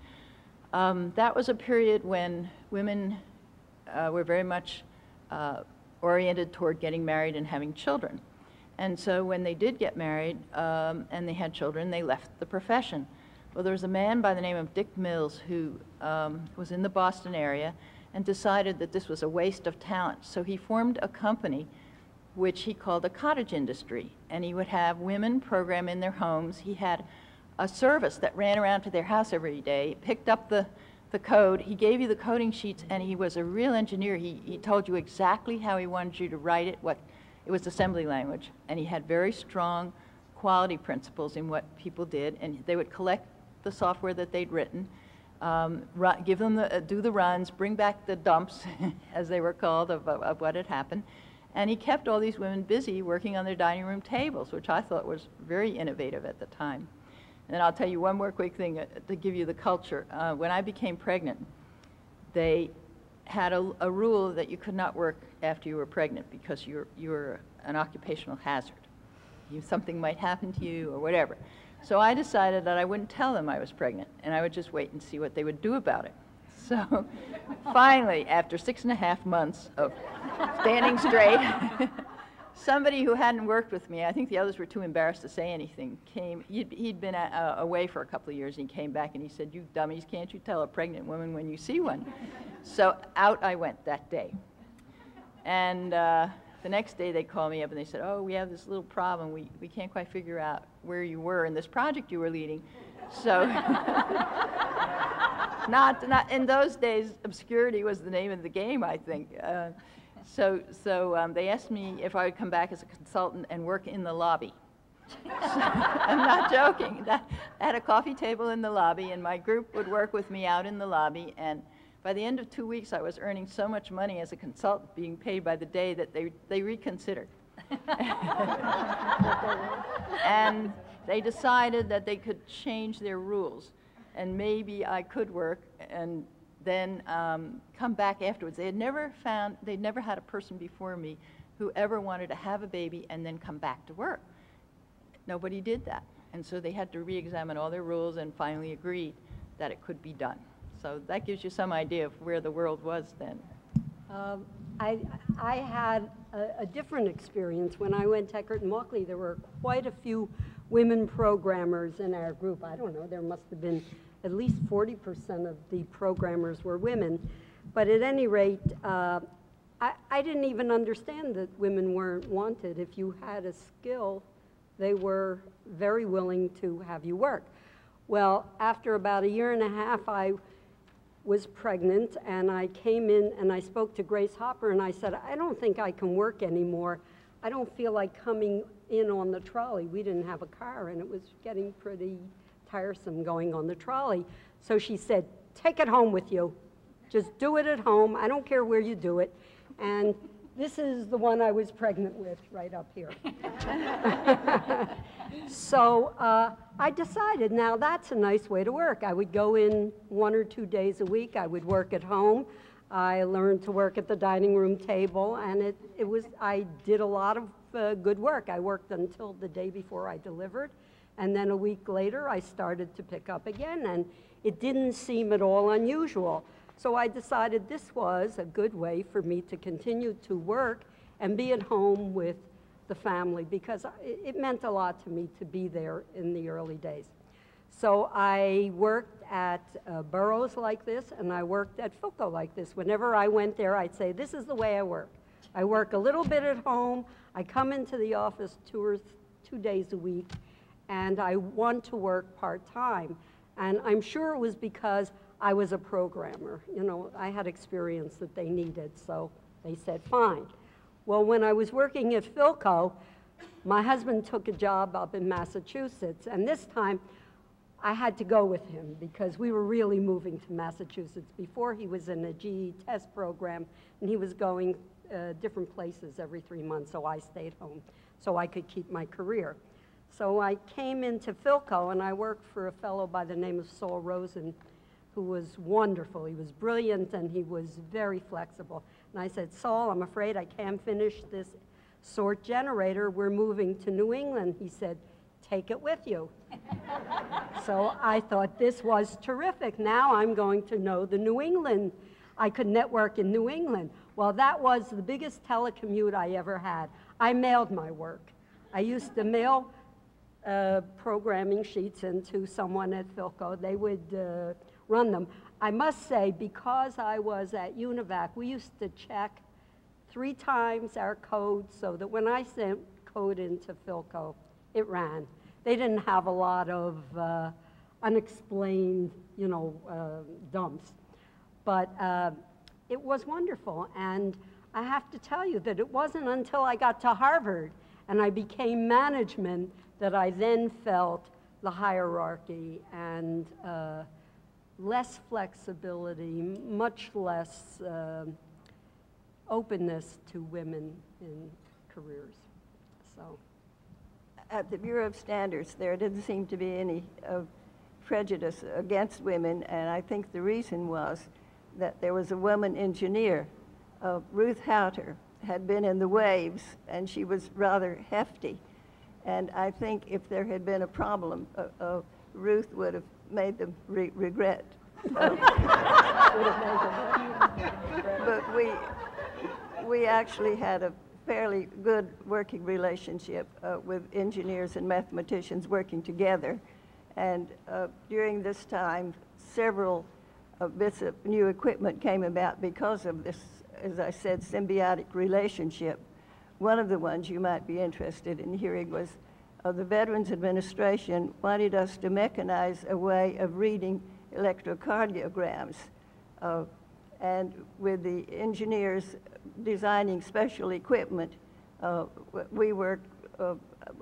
That was a period when women were very much oriented toward getting married and having children. And so when they did get married and they had children, they left the profession. Well, there was a man by the name of Dick Mills who was in the Boston area and decided that this was a waste of talent. So he formed a company which he called a cottage industry, and he would have women program in their homes. He had a service that ran around to their house every day, picked up the code, he gave you the coding sheets, and he was a real engineer. He told you exactly how he wanted you to write it, it was assembly language, and he had very strong quality principles in what people did, and they would collect the software that they'd written, give them do the runs, bring back the dumps, as they were called, of what had happened. And he kept all these women busy working on their dining room tables, which I thought was very innovative at the time. And I'll tell you one more quick thing to give you the culture. When I became pregnant, they had a rule that you could not work after you were pregnant because you were an occupational hazard. Something might happen to you or whatever. So I decided that I wouldn't tell them I was pregnant, and I would just wait and see what they would do about it. So finally, after 6.5 months of standing straight, somebody who hadn't worked with me, I think the others were too embarrassed to say anything, came. He'd been away for a couple of years, and he came back and he said, "You dummies, can't you tell a pregnant woman when you see one?" So out I went that day. And the next day they called me up and they said, "Oh, we have this little problem. We can't quite figure out where you were in this project you were leading." So not in those days, obscurity was the name of the game, I think. So they asked me if I would come back as a consultant and work in the lobby. I'm not joking. I had a coffee table in the lobby, and my group would work with me out in the lobby. And by the end of 2 weeks, I was earning so much money as a consultant, being paid by the day, that they reconsidered. And they decided that they could change their rules, and maybe I could work and then come back afterwards. They'd never had a person before me who ever wanted to have a baby and then come back to work. Nobody did that. And so they had to re-examine all their rules and finally agreed that it could be done. So that gives you some idea of where the world was then. I had a different experience. When I went to Eckert & Mauchly, there were quite a few women programmers in our group. I don't know, there must have been at least 40% of the programmers were women. But at any rate, I didn't even understand that women weren't wanted. If you had a skill, they were very willing to have you work. Well, after about 1.5 years, I was pregnant, and I came in and I spoke to Grace Hopper, and I said, I don't think I can work anymore. I don't feel like coming in on the trolley. We didn't have a car, and it was getting pretty tiresome going on the trolley. So she said, take it home with you. Just do it at home. I don't care where you do it. And this is the one I was pregnant with right up here. So I decided, now that's a nice way to work. I would go in 1 or 2 days a week. I would work at home. I learned to work at the dining room table, and I did a lot of good work. I worked until the day before I delivered, and then a week later I started to pick up again, and it didn't seem at all unusual. So I decided this was a good way for me to continue to work and be at home with the family, because it meant a lot to me to be there in the early days. So I worked at Burroughs like this, and I worked at Philco like this. Whenever I went there, I'd say, this is the way I work. I work a little bit at home. I come into the office 2 days a week, and I want to work part-time. And I'm sure it was because I was a programmer. You know, I had experience that they needed, so they said, fine. Well, when I was working at Philco, my husband took a job up in Massachusetts, and this time I had to go with him because we were really moving to Massachusetts. Before, he was in a GE test program, and he was going different places every 3 months, so I stayed home so I could keep my career. So I came into Philco, and I worked for a fellow by the name of Saul Rosen, who was wonderful. He was brilliant, and he was very flexible. And I said, Saul, I'm afraid I can't finish this sort generator. We're moving to New England. He said, take it with you. So I thought this was terrific. Now I'm going to know the New England. I could network in New England. Well, that was the biggest telecommute I ever had. I mailed my work. I used to mail programming sheets into someone at Philco. They would run them. I must say, because I was at UNIVAC, we used to check 3 times our code so that when I sent code into Philco, it ran. They didn't have a lot of unexplained, dumps. But it was wonderful. And I have to tell you that it wasn't until I got to Harvard and I became management that I then felt the hierarchy and less flexibility, much less openness to women in careers. So, at the Bureau of Standards, there didn't seem to be any prejudice against women, and I think the reason was that there was a woman engineer, Ruth Houter, had been in the waves, and she was rather hefty. And I think if there had been a problem, Ruth would have made them regret. But we actually had a fairly good working relationship with engineers and mathematicians working together. And during this time, several bits of new equipment came about because of this, as I said, symbiotic relationship. One of the ones you might be interested in hearing was the Veterans Administration wanted us to mechanize a way of reading electrocardiograms. And with the engineers designing special equipment, we worked,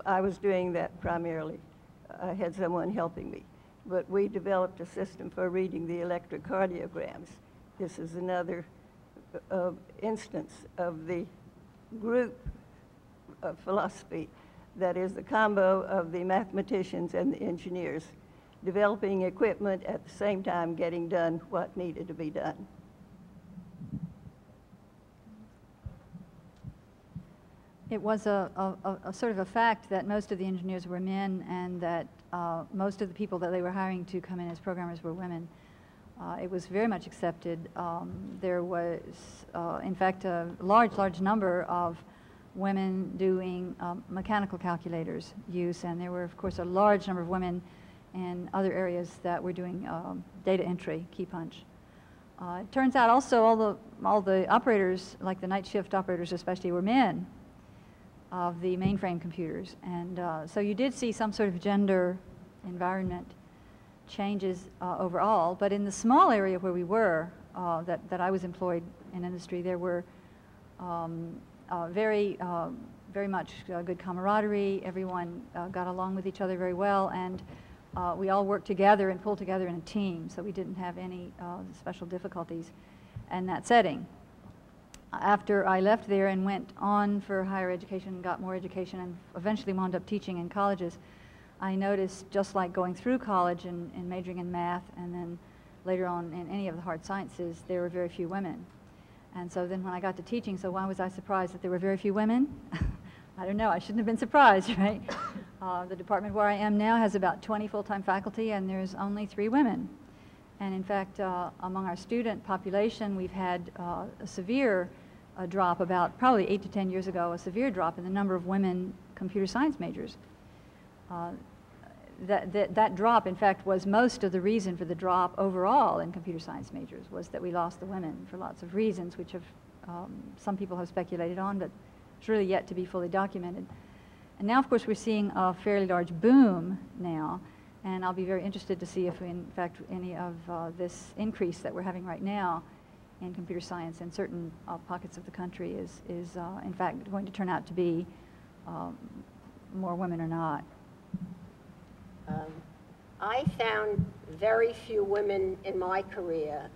I was doing that primarily. I had someone helping me. But we developed a system for reading the electrocardiograms. This is another instance of the group philosophy that is the combo of the mathematicians and the engineers developing equipment at the same time getting done what needed to be done. It was a sort of a fact that most of the engineers were men and that most of the people that they were hiring to come in as programmers were women. It was very much accepted. There was, in fact, a large number of women doing mechanical calculators use, and there were, of course, a large number of women in other areas that were doing data entry, key punch. It turns out also all the operators, like the night shift operators especially, were men of the mainframe computers. And so you did see some sort of gender environment changes overall. But in the small area where we were, that I was employed in industry, there were very much good camaraderie. Everyone got along with each other very well, and we all worked together and pulled together in a team, so we didn't have any special difficulties in that setting. After I left there and went on for higher education, got more education, and eventually wound up teaching in colleges, I noticed, just like going through college and majoring in math, and then later on in any of the hard sciences, there were very few women. And so then when I got to teaching, so why was I surprised that there were very few women? I don't know, I shouldn't have been surprised, right? The department where I am now has about 20 full-time faculty, and there's only 3 women. And in fact, among our student population, we've had a severe drop about probably 8 to 10 years ago, a severe drop in the number of women computer science majors. That drop, in fact, was most of the reason for the drop overall in computer science majors, was that we lost the women for lots of reasons, which have some people have speculated on, but it's really yet to be fully documented. And now, of course, we're seeing a fairly large boom now, and I'll be very interested to see if, in fact, any of this increase that we're having right now in computer science in certain pockets of the country is in fact going to turn out to be more women or not. I found very few women in my career,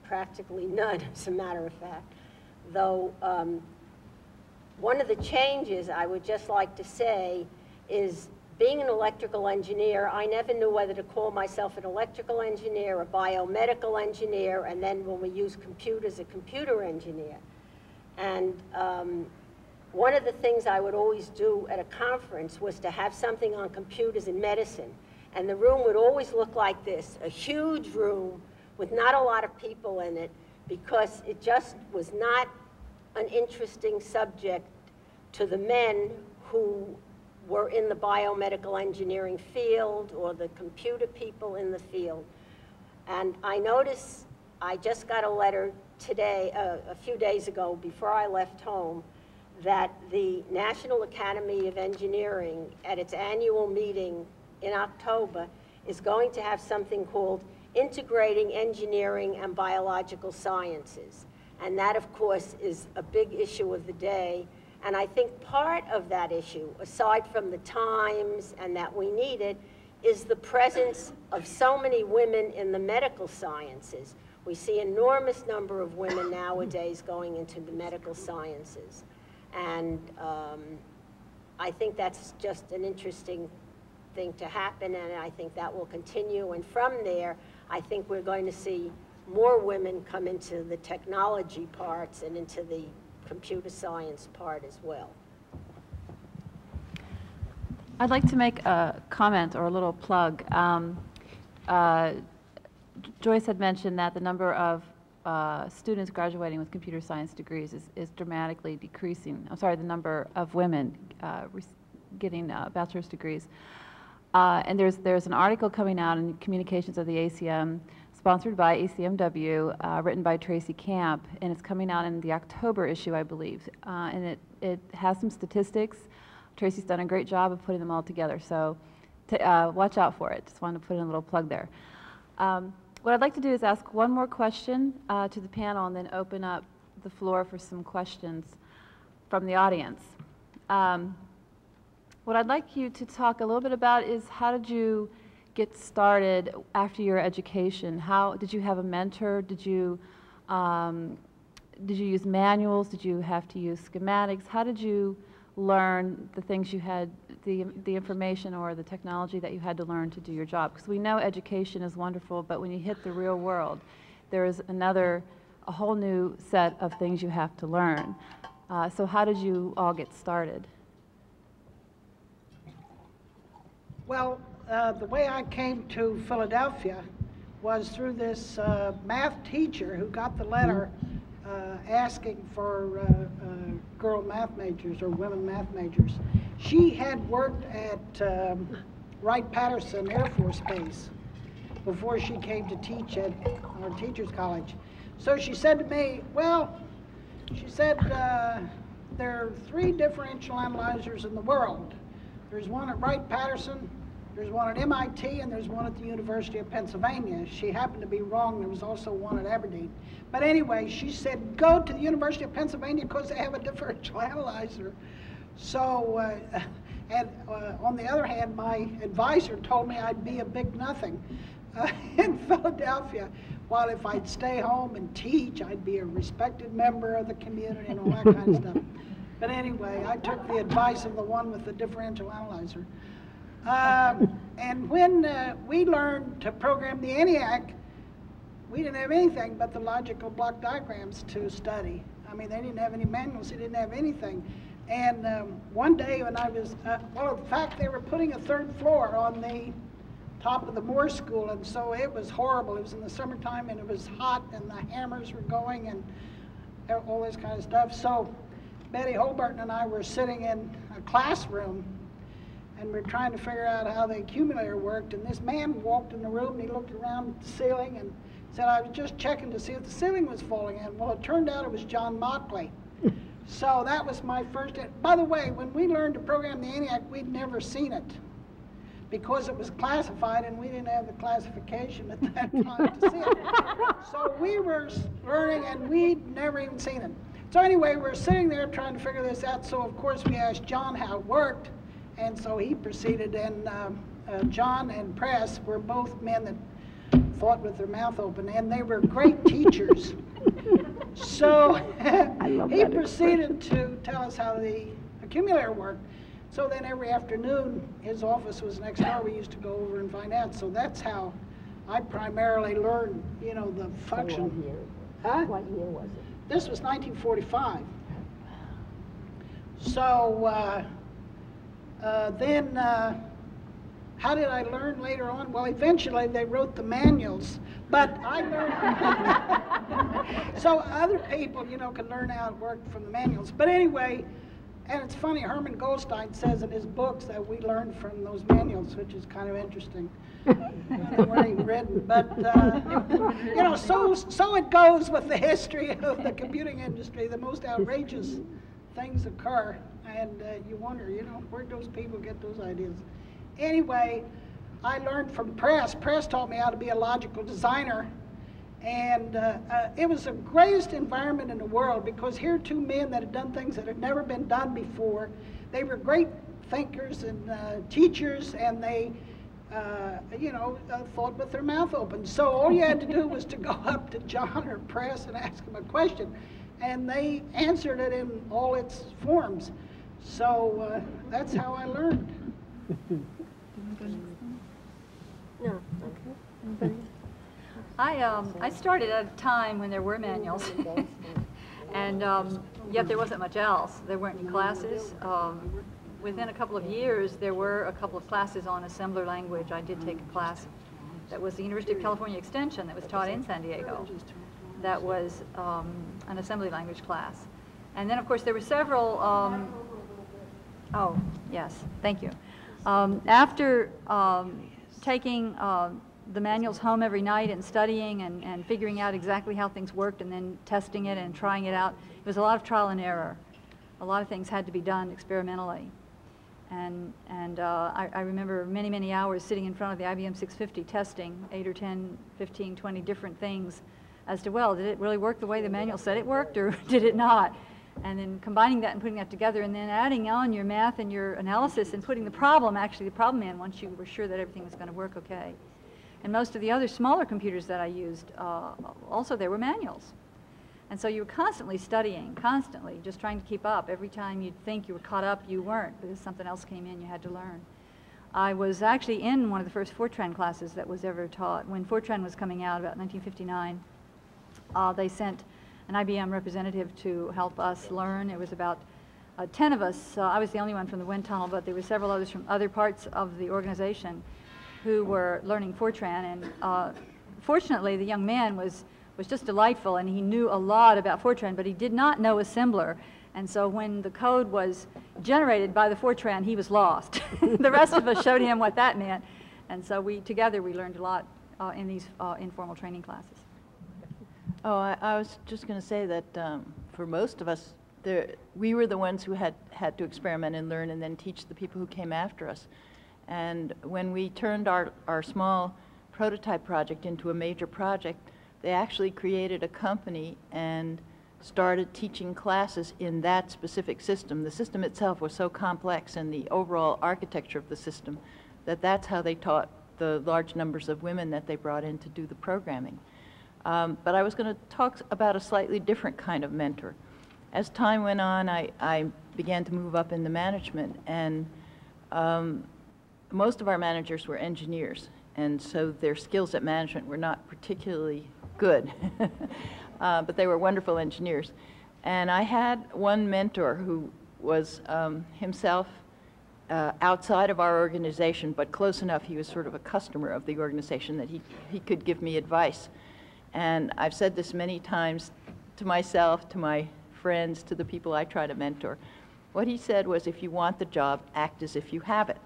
practically none, as a matter of fact, though one of the changes I would just like to say is being an electrical engineer, I never knew whether to call myself an electrical engineer, a biomedical engineer, and then when we use computers, a computer engineer. And one of the things I would always do at a conference was to have something on computers in medicine. And the room would always look like this, a huge room with not a lot of people in it, because it just was not an interesting subject to the men who were in the biomedical engineering field or the computer people in the field. And I noticed, I just got a letter today, a few days ago, before I left home, that the National Academy of Engineering, at its annual meeting in October, is going to have something called Integrating Engineering and Biological Sciences. And that, of course, is a big issue of the day. And I think part of that issue, aside from the times and that we need it, is the presence of so many women in the medical sciences. We see an enormous number of women nowadays going into the medical sciences. And I think that's just an interesting thing to happen, and I think that will continue. And from there, I think we're going to see more women come into the technology parts and into the computer science part as well. I'd like to make a comment or a little plug. Joyce had mentioned that the number of students graduating with computer science degrees is dramatically decreasing. I'm sorry, the number of women getting bachelor's degrees. And there's an article coming out in Communications of the ACM, sponsored by ACMW, written by Tracy Camp, and it's coming out in the October issue, I believe. And it has some statistics. Tracy's done a great job of putting them all together, so watch out for it. Just wanted to put in a little plug there. What I'd like to do is ask one more question to the panel and then open up the floor for some questions from the audience. What I'd like you to talk a little bit about is, how did you get started after your education? How did you have a mentor? Did you use manuals? Did you have to use schematics? How did you learn the things you had, the information or the technology that you had to learn to do your job? Because we know education is wonderful, but when you hit the real world, there is a whole new set of things you have to learn. So how did you all get started? Well, the way I came to Philadelphia was through this math teacher who got the letter asking for girl math majors or women math majors. She had worked at Wright-Patterson Air Force Base before she came to teach at our teachers college. So she said to me, well, she said, there are 3 differential analyzers in the world. There's one at Wright-Patterson, There's one at MIT and there's one at the University of Pennsylvania. She happened to be wrong. There was also one at Aberdeen. But anyway, she said, go to the University of Pennsylvania because they have a differential analyzer. So, on the other hand, my advisor told me I'd be a big nothing in Philadelphia, while if I'd stay home and teach, I'd be a respected member of the community and all that kind of stuff. But anyway, I took the advice of the one with the differential analyzer. And when we learned to program the ENIAC, we didn't have anything but the logical block diagrams to study. I mean, they didn't have any manuals, they didn't have anything. And one day when I was, well, in fact, they were putting a third floor on the top of the Moore School, and so it was horrible. It was in the summertime, and it was hot, and the hammers were going, and all this kind of stuff. So Betty Holburton and I were sitting in a classroom, and we're trying to figure out how the accumulator worked, and this man walked in the room, and he looked around the ceiling and said, I was just checking to see if the ceiling was falling in. Well, it turned out it was John Mockley. So that was my first. By the way, when we learned to program the ENIAC, we'd never seen it because it was classified and we didn't have the classification at that time to see it. So we were learning and we'd never even seen it. So anyway, we're sitting there trying to figure this out. So of course we asked John how it worked, and so he proceeded. And John and Press were both men that fought with their mouth open, and they were great teachers. So he proceeded to tell us how the accumulator worked. So then every afternoon, his office was next door. We used to go over and find out. So that's how I primarily learned, you know, the function. What year? Huh? What year was it? This was 1945. So then how did I learn later on? Well, eventually they wrote the manuals, but I learned. So other people, you know, can learn how it worked from the manuals. But anyway, and it's funny, Herman Goldstein says in his books that we learned from those manuals, which is kind of interesting. They weren't even written, but you know, so it goes with the history of the computing industry. The most outrageous things occur, and you wonder, you know, where'd those people get those ideas? Anyway, I learned from Press. Press taught me how to be a logical designer, and it was the greatest environment in the world because here are two men that had done things that had never been done before. They were great thinkers and teachers, and they, you know, thought with their mouth open. So all you had to do was to go up to John or Press and ask them a question, and they answered it in all its forms. So that's how I learned. No. Okay. I started at a time when there were manuals, and yet there wasn't much else. There weren't any classes. Within a couple of years, there were a couple of classes on assembler language. I did take a class that was the University of California Extension that was taught in San Diego. That was an assembly language class. And then, of course, there were several, oh, yes, thank you. After taking the manuals home every night and studying and figuring out exactly how things worked and then testing it and trying it out, it was a lot of trial and error. A lot of things had to be done experimentally. And I remember many, many hours sitting in front of the IBM 650 testing 8 or 10, 15, 20 different things as to, well, did it really work the way the manual said it worked or did it not? And then combining that and putting that together and then adding on your math and your analysis and putting the problem in once you were sure that everything was going to work okay. And most of the other smaller computers that I used, also there were manuals. And so you were constantly studying, constantly, just trying to keep up. Every time you'd think you were caught up, you weren't, because something else came in you had to learn. I was actually in one of the first Fortran classes that was ever taught. When Fortran was coming out about 1959, they sent an IBM representative to help us learn. It was about 10 of us. I was the only one from the wind tunnel, but there were several others from other parts of the organization who were learning Fortran. And fortunately, the young man was just delightful, and he knew a lot about Fortran, but he did not know assembler. And so when the code was generated by the Fortran, he was lost. The rest of us showed him what that meant. And so together we learned a lot in these informal training classes. Oh, I was just going to say that for most of us, we were the ones who had to experiment and learn and then teach the people who came after us. And when we turned our small prototype project into a major project, they actually created a company and started teaching classes in that specific system. The system itself was so complex, and the overall architecture of the system, that that's how they taught the large numbers of women that they brought in to do the programming. But I was going to talk about a slightly different kind of mentor. As time went on, I began to move up in the management, and most of our managers were engineers, and so their skills at management were not particularly good, but they were wonderful engineers. And I had one mentor who was himself outside of our organization, but close enough. He was sort of a customer of the organization that he could give me advice. And I've said this many times to myself, to my friends, to the people I try to mentor. What he said was, if you want the job, act as if you have it.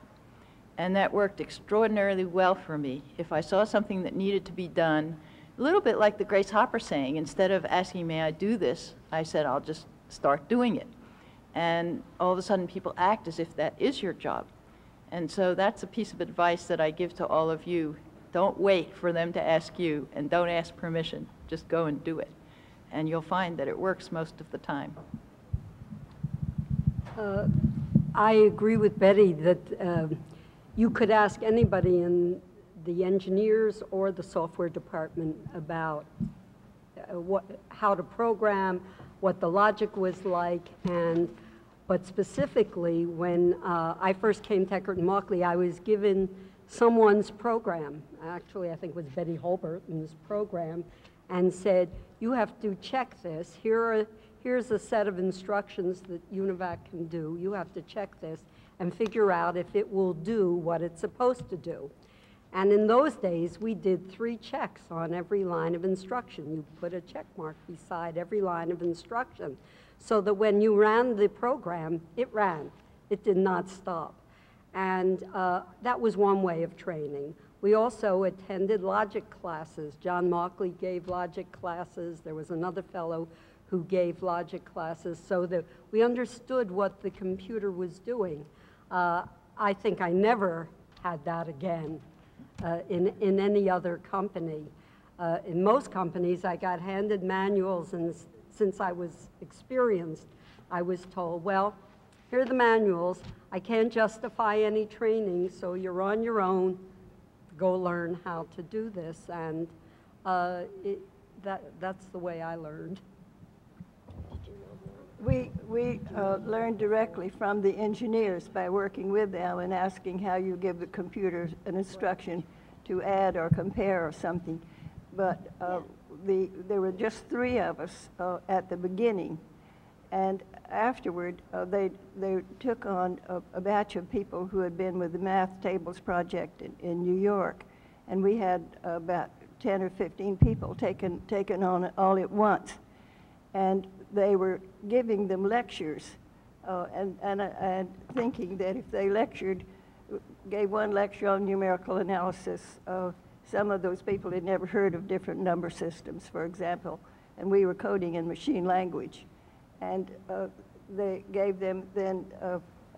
And that worked extraordinarily well for me. If I saw something that needed to be done, a little bit like the Grace Hopper saying, instead of asking, may I do this, I said, I'll just start doing it. And all of a sudden people act as if that is your job. And so that's a piece of advice that I give to all of you. Don't wait for them to ask you, and don't ask permission. Just go and do it. And you'll find that it works most of the time. I agree with Betty that you could ask anybody in the engineers or the software department about how to program, what the logic was like, but specifically when I first came to Eckert & Markley, I was given someone's program. Actually, I think it was Betty Holberton's program, and said, you have to check this. Here's a set of instructions that UNIVAC can do. You have to check this and figure out if it will do what it's supposed to do. And in those days, we did 3 checks on every line of instruction. You put a check mark beside every line of instruction, so that when you ran the program, it ran. It did not stop. And that was one way of training. We also attended logic classes. John Markley gave logic classes. There was another fellow who gave logic classes, so that we understood what the computer was doing. I think I never had that again in any other company. In most companies, I got handed manuals, and since I was experienced, I was told, well, here are the manuals. I can't justify any training, so you're on your own. Go learn how to do this. And that's the way I learned. We learned directly from the engineers by working with them and asking how you give the computer an instruction to add or compare or something. But there were just 3 of us at the beginning. And afterward, they took on a batch of people who had been with the Math Tables Project in New York. And we had about 10 or 15 people taken on all at once. And they were giving them lectures, and thinking that if they gave one lecture on numerical analysis, some of those people had never heard of different number systems, for example, and we were coding in machine language. And they gave them then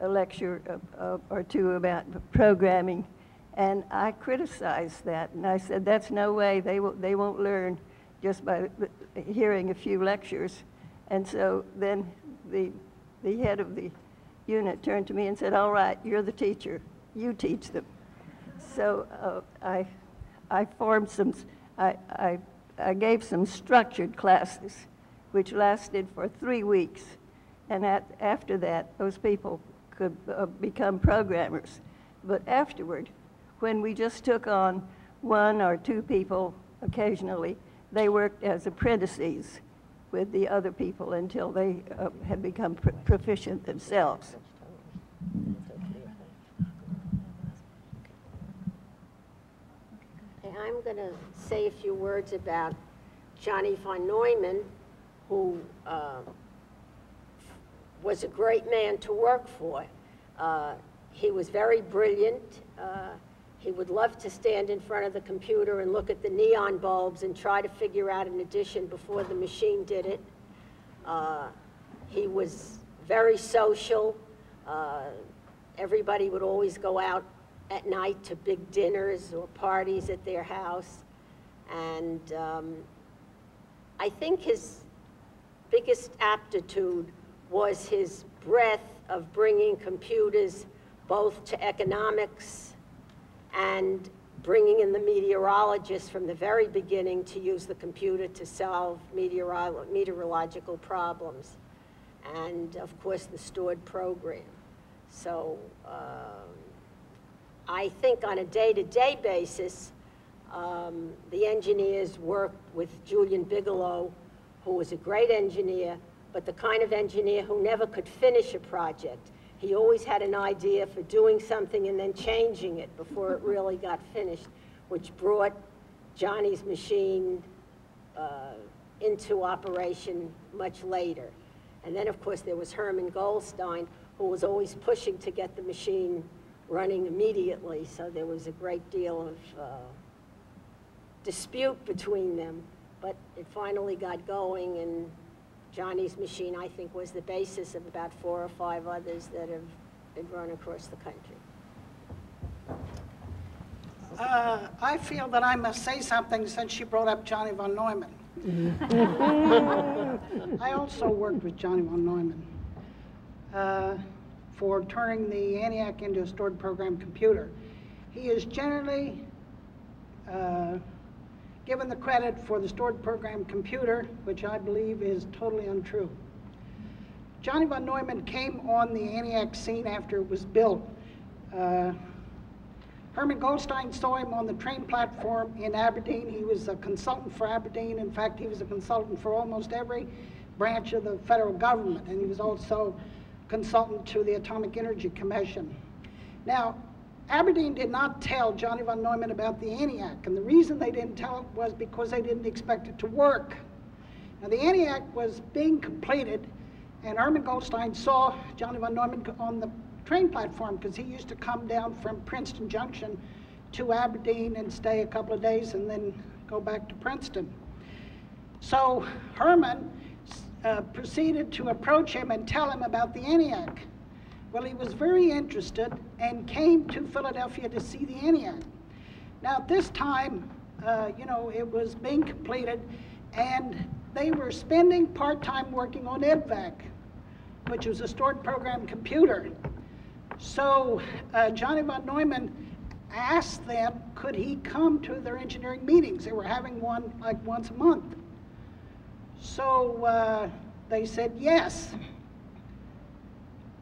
a lecture or 2 about programming, and I criticized that, and I said, that's no way, they won't learn just by hearing a few lectures. And so then the head of the unit turned to me and said, all right, you're the teacher, you teach them. So I formed I gave some structured classes, which lasted for 3 weeks. And after that, those people could become programmers. But afterward, when we just took on 1 or 2 people occasionally, they worked as apprentices with the other people until they had become proficient themselves. Okay, I'm going to say a few words about Johnny von Neumann, who was a great man to work for. He was very brilliant. He would love to stand in front of the computer and look at the neon bulbs and try to figure out an addition before the machine did it. He was very social. Everybody would always go out at night to big dinners or parties at their house. And I think his biggest aptitude was his breadth of bringing computers both to economics and bringing in the meteorologists from the very beginning to use the computer to solve meteorological problems. And of course the stored program. So I think on a day-to-day basis, the engineers worked with Julian Bigelow, who was a great engineer, but the kind of engineer who never could finish a project. He always had an idea for doing something and then changing it before it really got finished, which brought Johnny's machine into operation much later. And then, of course, there was Herman Goldstein, who was always pushing to get the machine running immediately, so there was a great deal of dispute between them. But it finally got going, and Johnny's machine, I think, was the basis of about 4 or 5 others that have been run across the country. I feel that I must say something since you brought up Johnny von Neumann. I also worked with Johnny von Neumann for turning the ENIAC into a stored program computer. He is generally given the credit for the stored program computer, which I believe is totally untrue. Johnny von Neumann came on the ENIAC scene after it was built. Herman Goldstein saw him on the train platform in Aberdeen. He was a consultant for Aberdeen. In fact, he was a consultant for almost every branch of the federal government, and he was also consultant to the Atomic Energy Commission. Now, Aberdeen did not tell Johnny von Neumann about the ENIAC, and the reason they didn't tell it was because they didn't expect it to work. Now, the ENIAC was being completed, and Herman Goldstein saw Johnny von Neumann on the train platform because he used to come down from Princeton Junction to Aberdeen and stay a couple of days and then go back to Princeton. So Herman proceeded to approach him and tell him about the ENIAC. Well, he was very interested and came to Philadelphia to see the ENIAC. Now at this time, you know, it was being completed, and they were spending part-time working on EDVAC, which was a stored program computer. So Johnny von Neumann asked them, could he come to their engineering meetings? They were having one like once a month. So they said yes.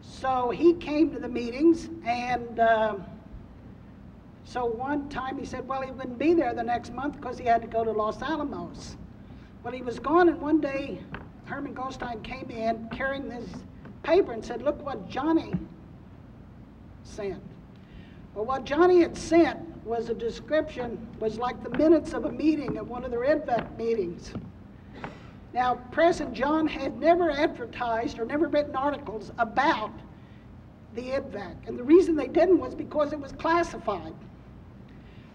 So he came to the meetings, and so one time he said, well, he wouldn't be there the next month because he had to go to Los Alamos. Well, he was gone, and one day Herman Goldstein came in carrying this paper and said, look what Johnny sent. Well, what Johnny had sent was a description, was like the minutes of a meeting at one of their EDVAC meetings. Now, Press and John had never advertised or never written articles about the EDVAC, and the reason they didn't was because it was classified.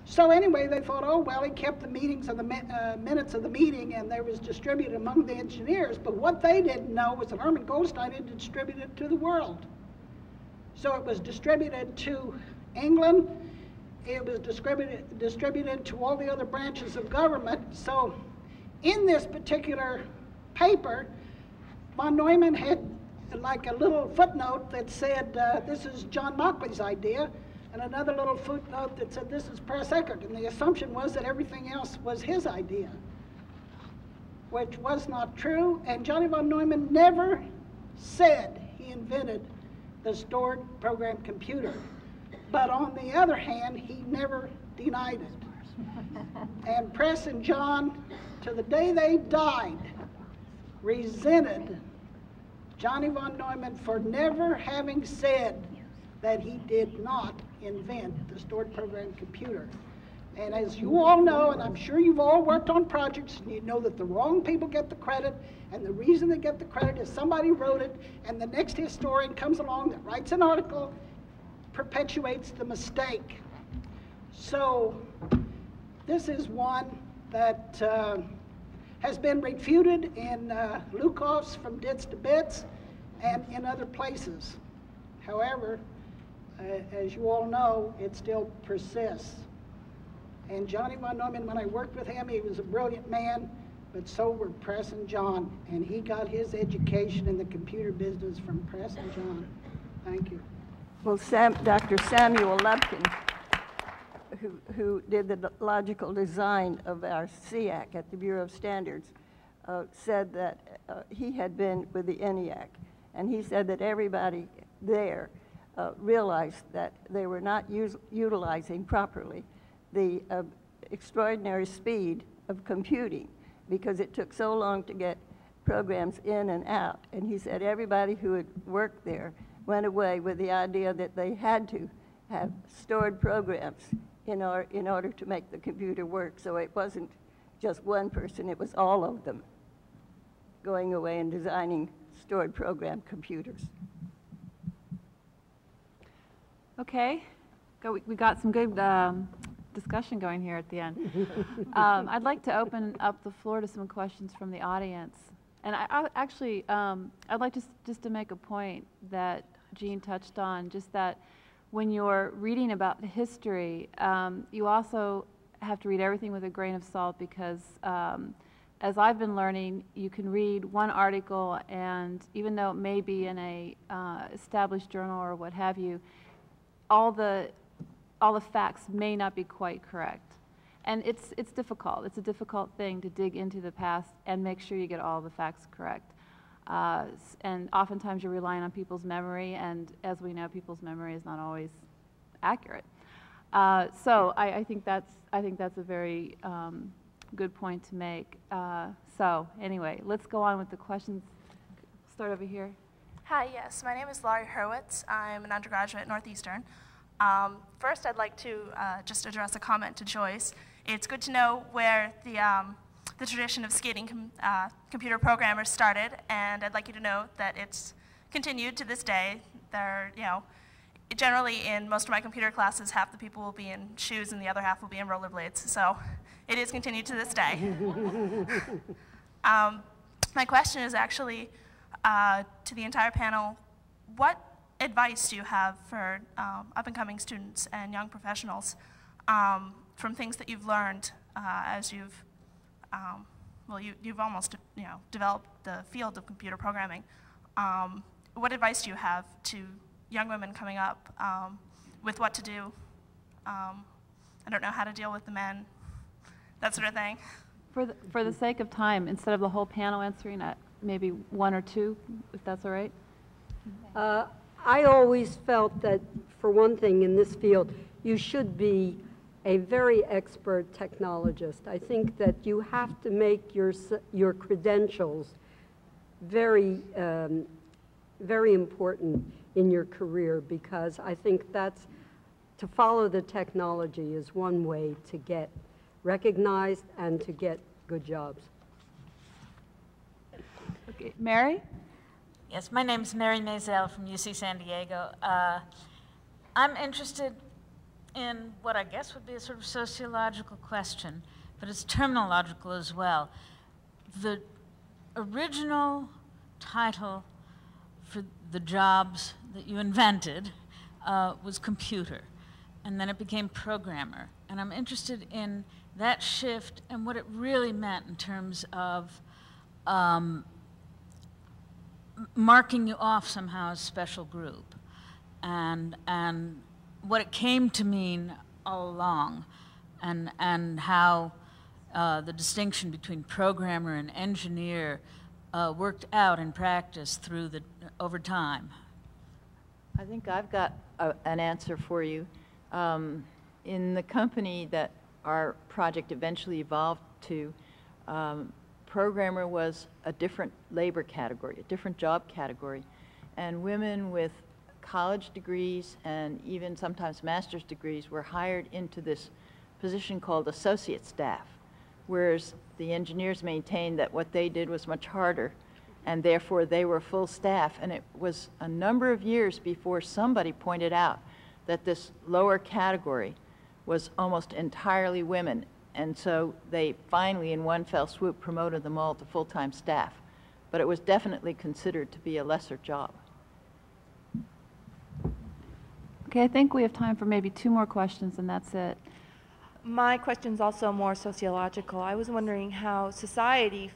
So anyway, they thought, oh, well, he kept the meetings of the minutes of the meeting, and they was distributed among the engineers, but what they didn't know was that Herman Goldstein had distributed it to the world. So it was distributed to England, it was distributed to all the other branches of government. So in this particular paper, von Neumann had like a little footnote that said, this is John Mockley's idea, and another little footnote that said, this is Press Eckert, and the assumption was that everything else was his idea, which was not true, and Johnny von Neumann never said he invented the stored program computer. But on the other hand, he never denied it. And Press and John, to the day they died, resented Johnny von Neumann for never having said that he did not invent the stored program computer. And as you all know, and I'm sure you've all worked on projects, and you know that the wrong people get the credit, and the reason they get the credit is somebody wrote it, and the next historian comes along that writes an article, perpetuates the mistake. So this is one that has been refuted in Lukov's From Dits to Bits and in other places. However, as you all know, it still persists. And Johnny Von Neumann, when I worked with him, he was a brilliant man, but so were Press and John. And he got his education in the computer business from Press and John. Thank you. Well, Dr. Samuel Lubkin, who did the logical design of our SEAC at the Bureau of Standards, said that he had been with the ENIAC, and he said that everybody there realized that they were not utilizing properly the extraordinary speed of computing, because it took so long to get programs in and out. And he said everybody who had worked there went away with the idea that they had to have stored programs in order to make the computer work. So it wasn't just one person, it was all of them going away and designing stored program computers. Okay, we got some good discussion going here at the end. I'd like to open up the floor to some questions from the audience. And I'd like just to make a point that Jean touched on, just that when you're reading about the history, you also have to read everything with a grain of salt, because as I've been learning, you can read one article, and even though it may be in a established journal or what have you, all the facts may not be quite correct. And it's difficult. It's a difficult thing to dig into the past and make sure you get all the facts correct. And oftentimes you're relying on people's memory, and as we know, people's memory is not always accurate. So I think that's a very good point to make. So anyway, let's go on with the questions. Start over here. Hi, yes, my name is Laurie Hurwitz. I'm an undergraduate at Northeastern. First, I'd like to just address a comment to Joyce. It's good to know where the tradition of skating computer programmers started, and I'd like you to know that it's continued to this day. There, generally in most of my computer classes, half the people will be in shoes and the other half will be in rollerblades. So it is continued to this day. My question is actually to the entire panel: what advice do you have for up-and-coming students and young professionals from things that you've learned as you've you've almost developed the field of computer programming? What advice do you have to young women coming up with what to do? I don't know how to deal with the men, that sort of thing. For the sake of time, instead of the whole panel answering, maybe one or two, if that's all right. I always felt that, for one thing, in this field, you should be a very expert technologist. I think that you have to make your credentials very, very important in your career, because I think to follow the technology is one way to get recognized and to get good jobs. Okay, Mary? Yes, my name is Mary Mazel from UC San Diego. I'm interested in what I guess would be a sort of sociological question, but it's terminological as well. The original title for the jobs that you invented was computer, and then it became programmer. And I'm interested in that shift and what it really meant in terms of marking you off somehow as a special group, and what it came to mean all along, and how the distinction between programmer and engineer worked out in practice over time. I think I've got an answer for you. In the company that our project eventually evolved to, programmer was a different labor category, a different job category, and women with college degrees and even sometimes master's degrees were hired into this position called associate staff, whereas the engineers maintained that what they did was much harder, and therefore they were full staff. And it was a number of years before somebody pointed out that this lower category was almost entirely women. And so they finally, in one fell swoop, promoted them all to full-time staff. But it was definitely considered to be a lesser job. Okay, I think we have time for maybe 2 more questions, and that's it. My question's also more sociological. I was wondering how society,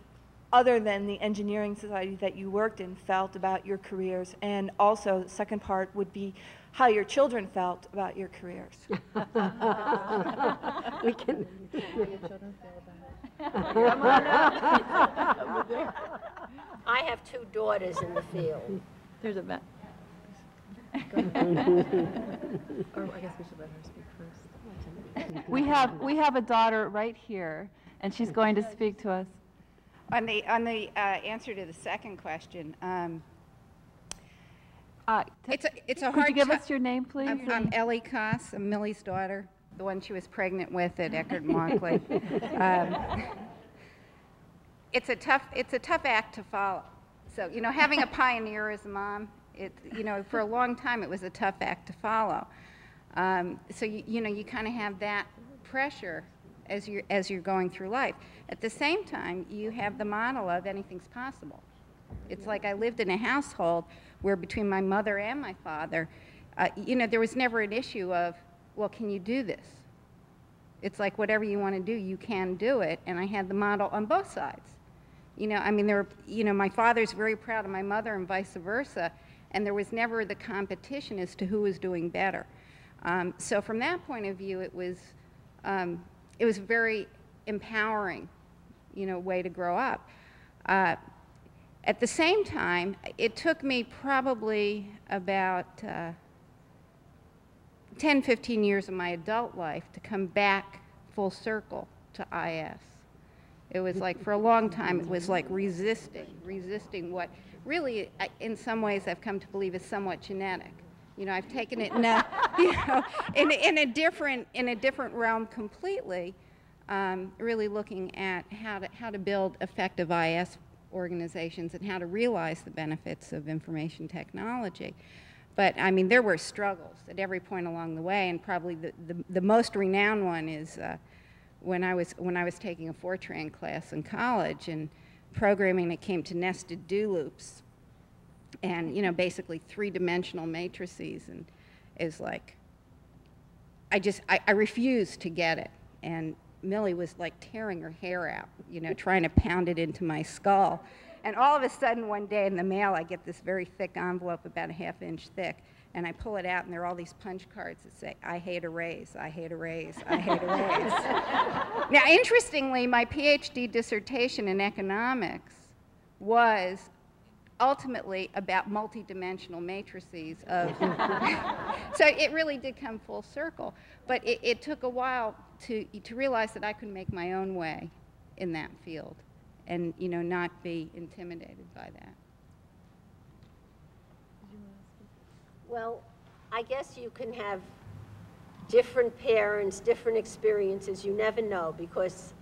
other than the engineering society that you worked in, felt about your careers, and also the second part would be how your children felt about your careers. We can. I have 2 daughters in the field. There's a bet. Or I guess we should let her speak first. We have a daughter right here, and she's going to speak to us. On the answer to the second question, it's a hard. Could you give us your name, please? I'm Ellie Koss. I'm Millie's daughter, the one she was pregnant with at Eckerd Mauchly. It's a tough act to follow. So having a pioneer as a mom, for a long time it was a tough act to follow. So you kind of have that pressure as you're going through life. At the same time, you have the model of anything's possible. It's like I lived in a household where between my mother and my father, there was never an issue of, well, can you do this? It's like whatever you want to do, you can do it. And I had the model on both sides. My father's very proud of my mother and vice versa, and there was never the competition as to who was doing better. So from that point of view, it was very empowering, way to grow up. At the same time, it took me probably about 10, 15 years of my adult life to come back full circle to IS. It was like, for a long time, it was like resisting what really, in some ways, I've come to believe is somewhat genetic. I've taken it in a different realm completely, really looking at how to build effective IS organizations and how to realize the benefits of information technology. But there were struggles at every point along the way, and probably the most renowned one is when I was taking a Fortran class in college, and programming that came to nested do loops, and basically 3-dimensional matrices, and is like, I refused to get it, and Millie was like tearing her hair out, trying to pound it into my skull. And all of a sudden one day in the mail I get this very thick envelope, about a ½ inch thick, and I pull it out and there are all these punch cards that say, I hate a raise, I hate a raise, I hate a raise. Now interestingly, my PhD dissertation in economics was ultimately about multidimensional matrices of so it really did come full circle, but it took a while to realize that I could make my own way in that field and not be intimidated by that. Well, I guess you can have different parents, different experiences. You never know, because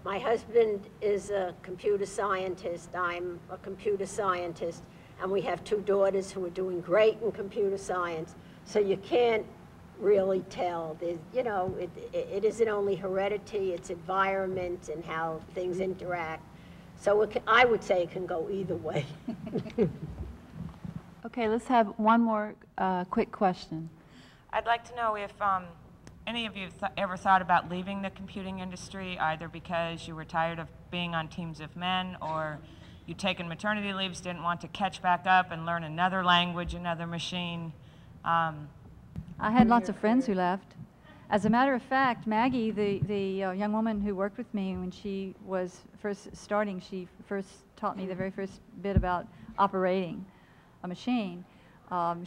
my husband is a computer scientist, I'm a computer scientist, and we have 2 daughters who are doing great in computer science. So you can't really tell. There's, it isn't only heredity, it's environment and how things interact. So I would say it can go either way. Okay, let's have one more quick question. I'd like to know if any of you ever thought about leaving the computing industry, either because you were tired of being on teams of men, or you'd taken maternity leaves, didn't want to catch back up and learn another language, another machine. I had lots of friends who left. As a matter of fact, Maggie, the young woman who worked with me when she was first starting, she first taught me the very first bit about operating a machine.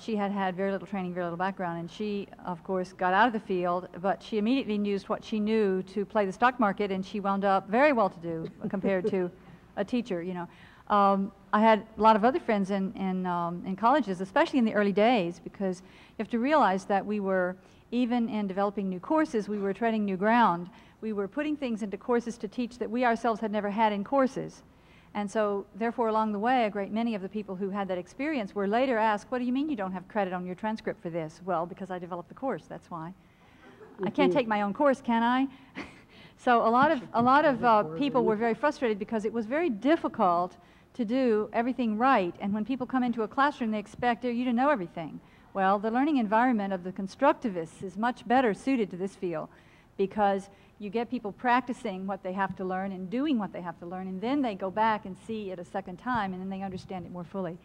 She had very little training, very little background, and she, of course, got out of the field, but she immediately used what she knew to play the stock market, and she wound up very well-to-do compared to a teacher, I had a lot of other friends in colleges, especially in the early days, because you have to realize that we were, even in developing new courses, we were treading new ground. We were putting things into courses to teach that we ourselves had never had in courses. And so, therefore, along the way, a great many of the people who had that experience were later asked, what do you mean you don't have credit on your transcript for this? Well, because I developed the course, that's why. I can't take my own course, can I? So a lot of people were very frustrated because it was very difficult to do everything right. And when people come into a classroom, they expect you to know everything. Well, the learning environment of the constructivists is much better suited to this field because you get people practicing what they have to learn and doing what they have to learn, and then they go back and see it a second time, and then they understand it more fully.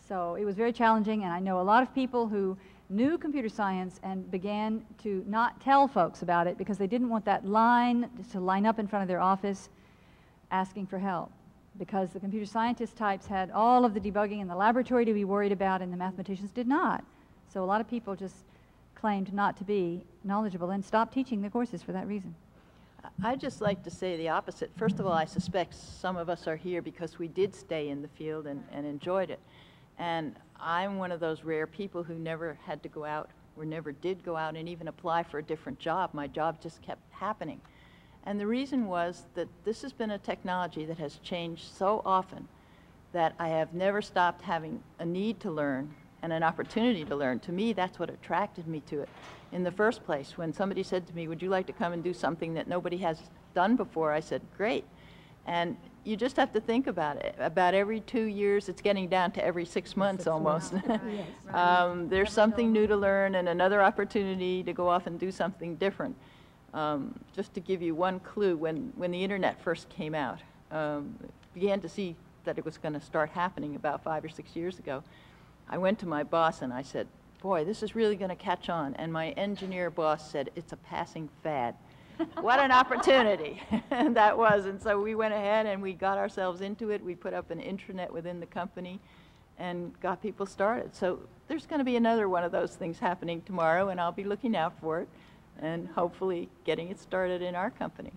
So it was very challenging, and I know a lot of people who knew computer science and began to not tell folks about it because they didn't want that line to line up in front of their office asking for help, because the computer scientist types had all of the debugging in the laboratory to be worried about, and the mathematicians did not. So a lot of people just claimed not to be knowledgeable and stopped teaching the courses for that reason. I'd just like to say the opposite. First of all, I suspect some of us are here because we did stay in the field and enjoyed it. And I'm one of those rare people who never had to go out or never did go out and even apply for a different job. My job just kept happening. And the reason was that this has been a technology that has changed so often that I have never stopped having a need to learn and an opportunity to learn. To me, that's what attracted me to it in the first place. When somebody said to me, would you like to come and do something that nobody has done before, I said, great. And you just have to think about it. About every 2 years, it's getting down to every 6 months almost. There's something new to learn and another opportunity to go off and do something different. Just to give you one clue, when the internet first came out, began to see that it was going to start happening about 5 or 6 years ago, I went to my boss and I said, boy, this is really going to catch on. And my engineer boss said, it's a passing fad. What an opportunity. And that was. And so we went ahead and we got ourselves into it. We put up an intranet within the company and got people started. So there's going to be another one of those things happening tomorrow, and I'll be looking out for it and hopefully getting it started in our company.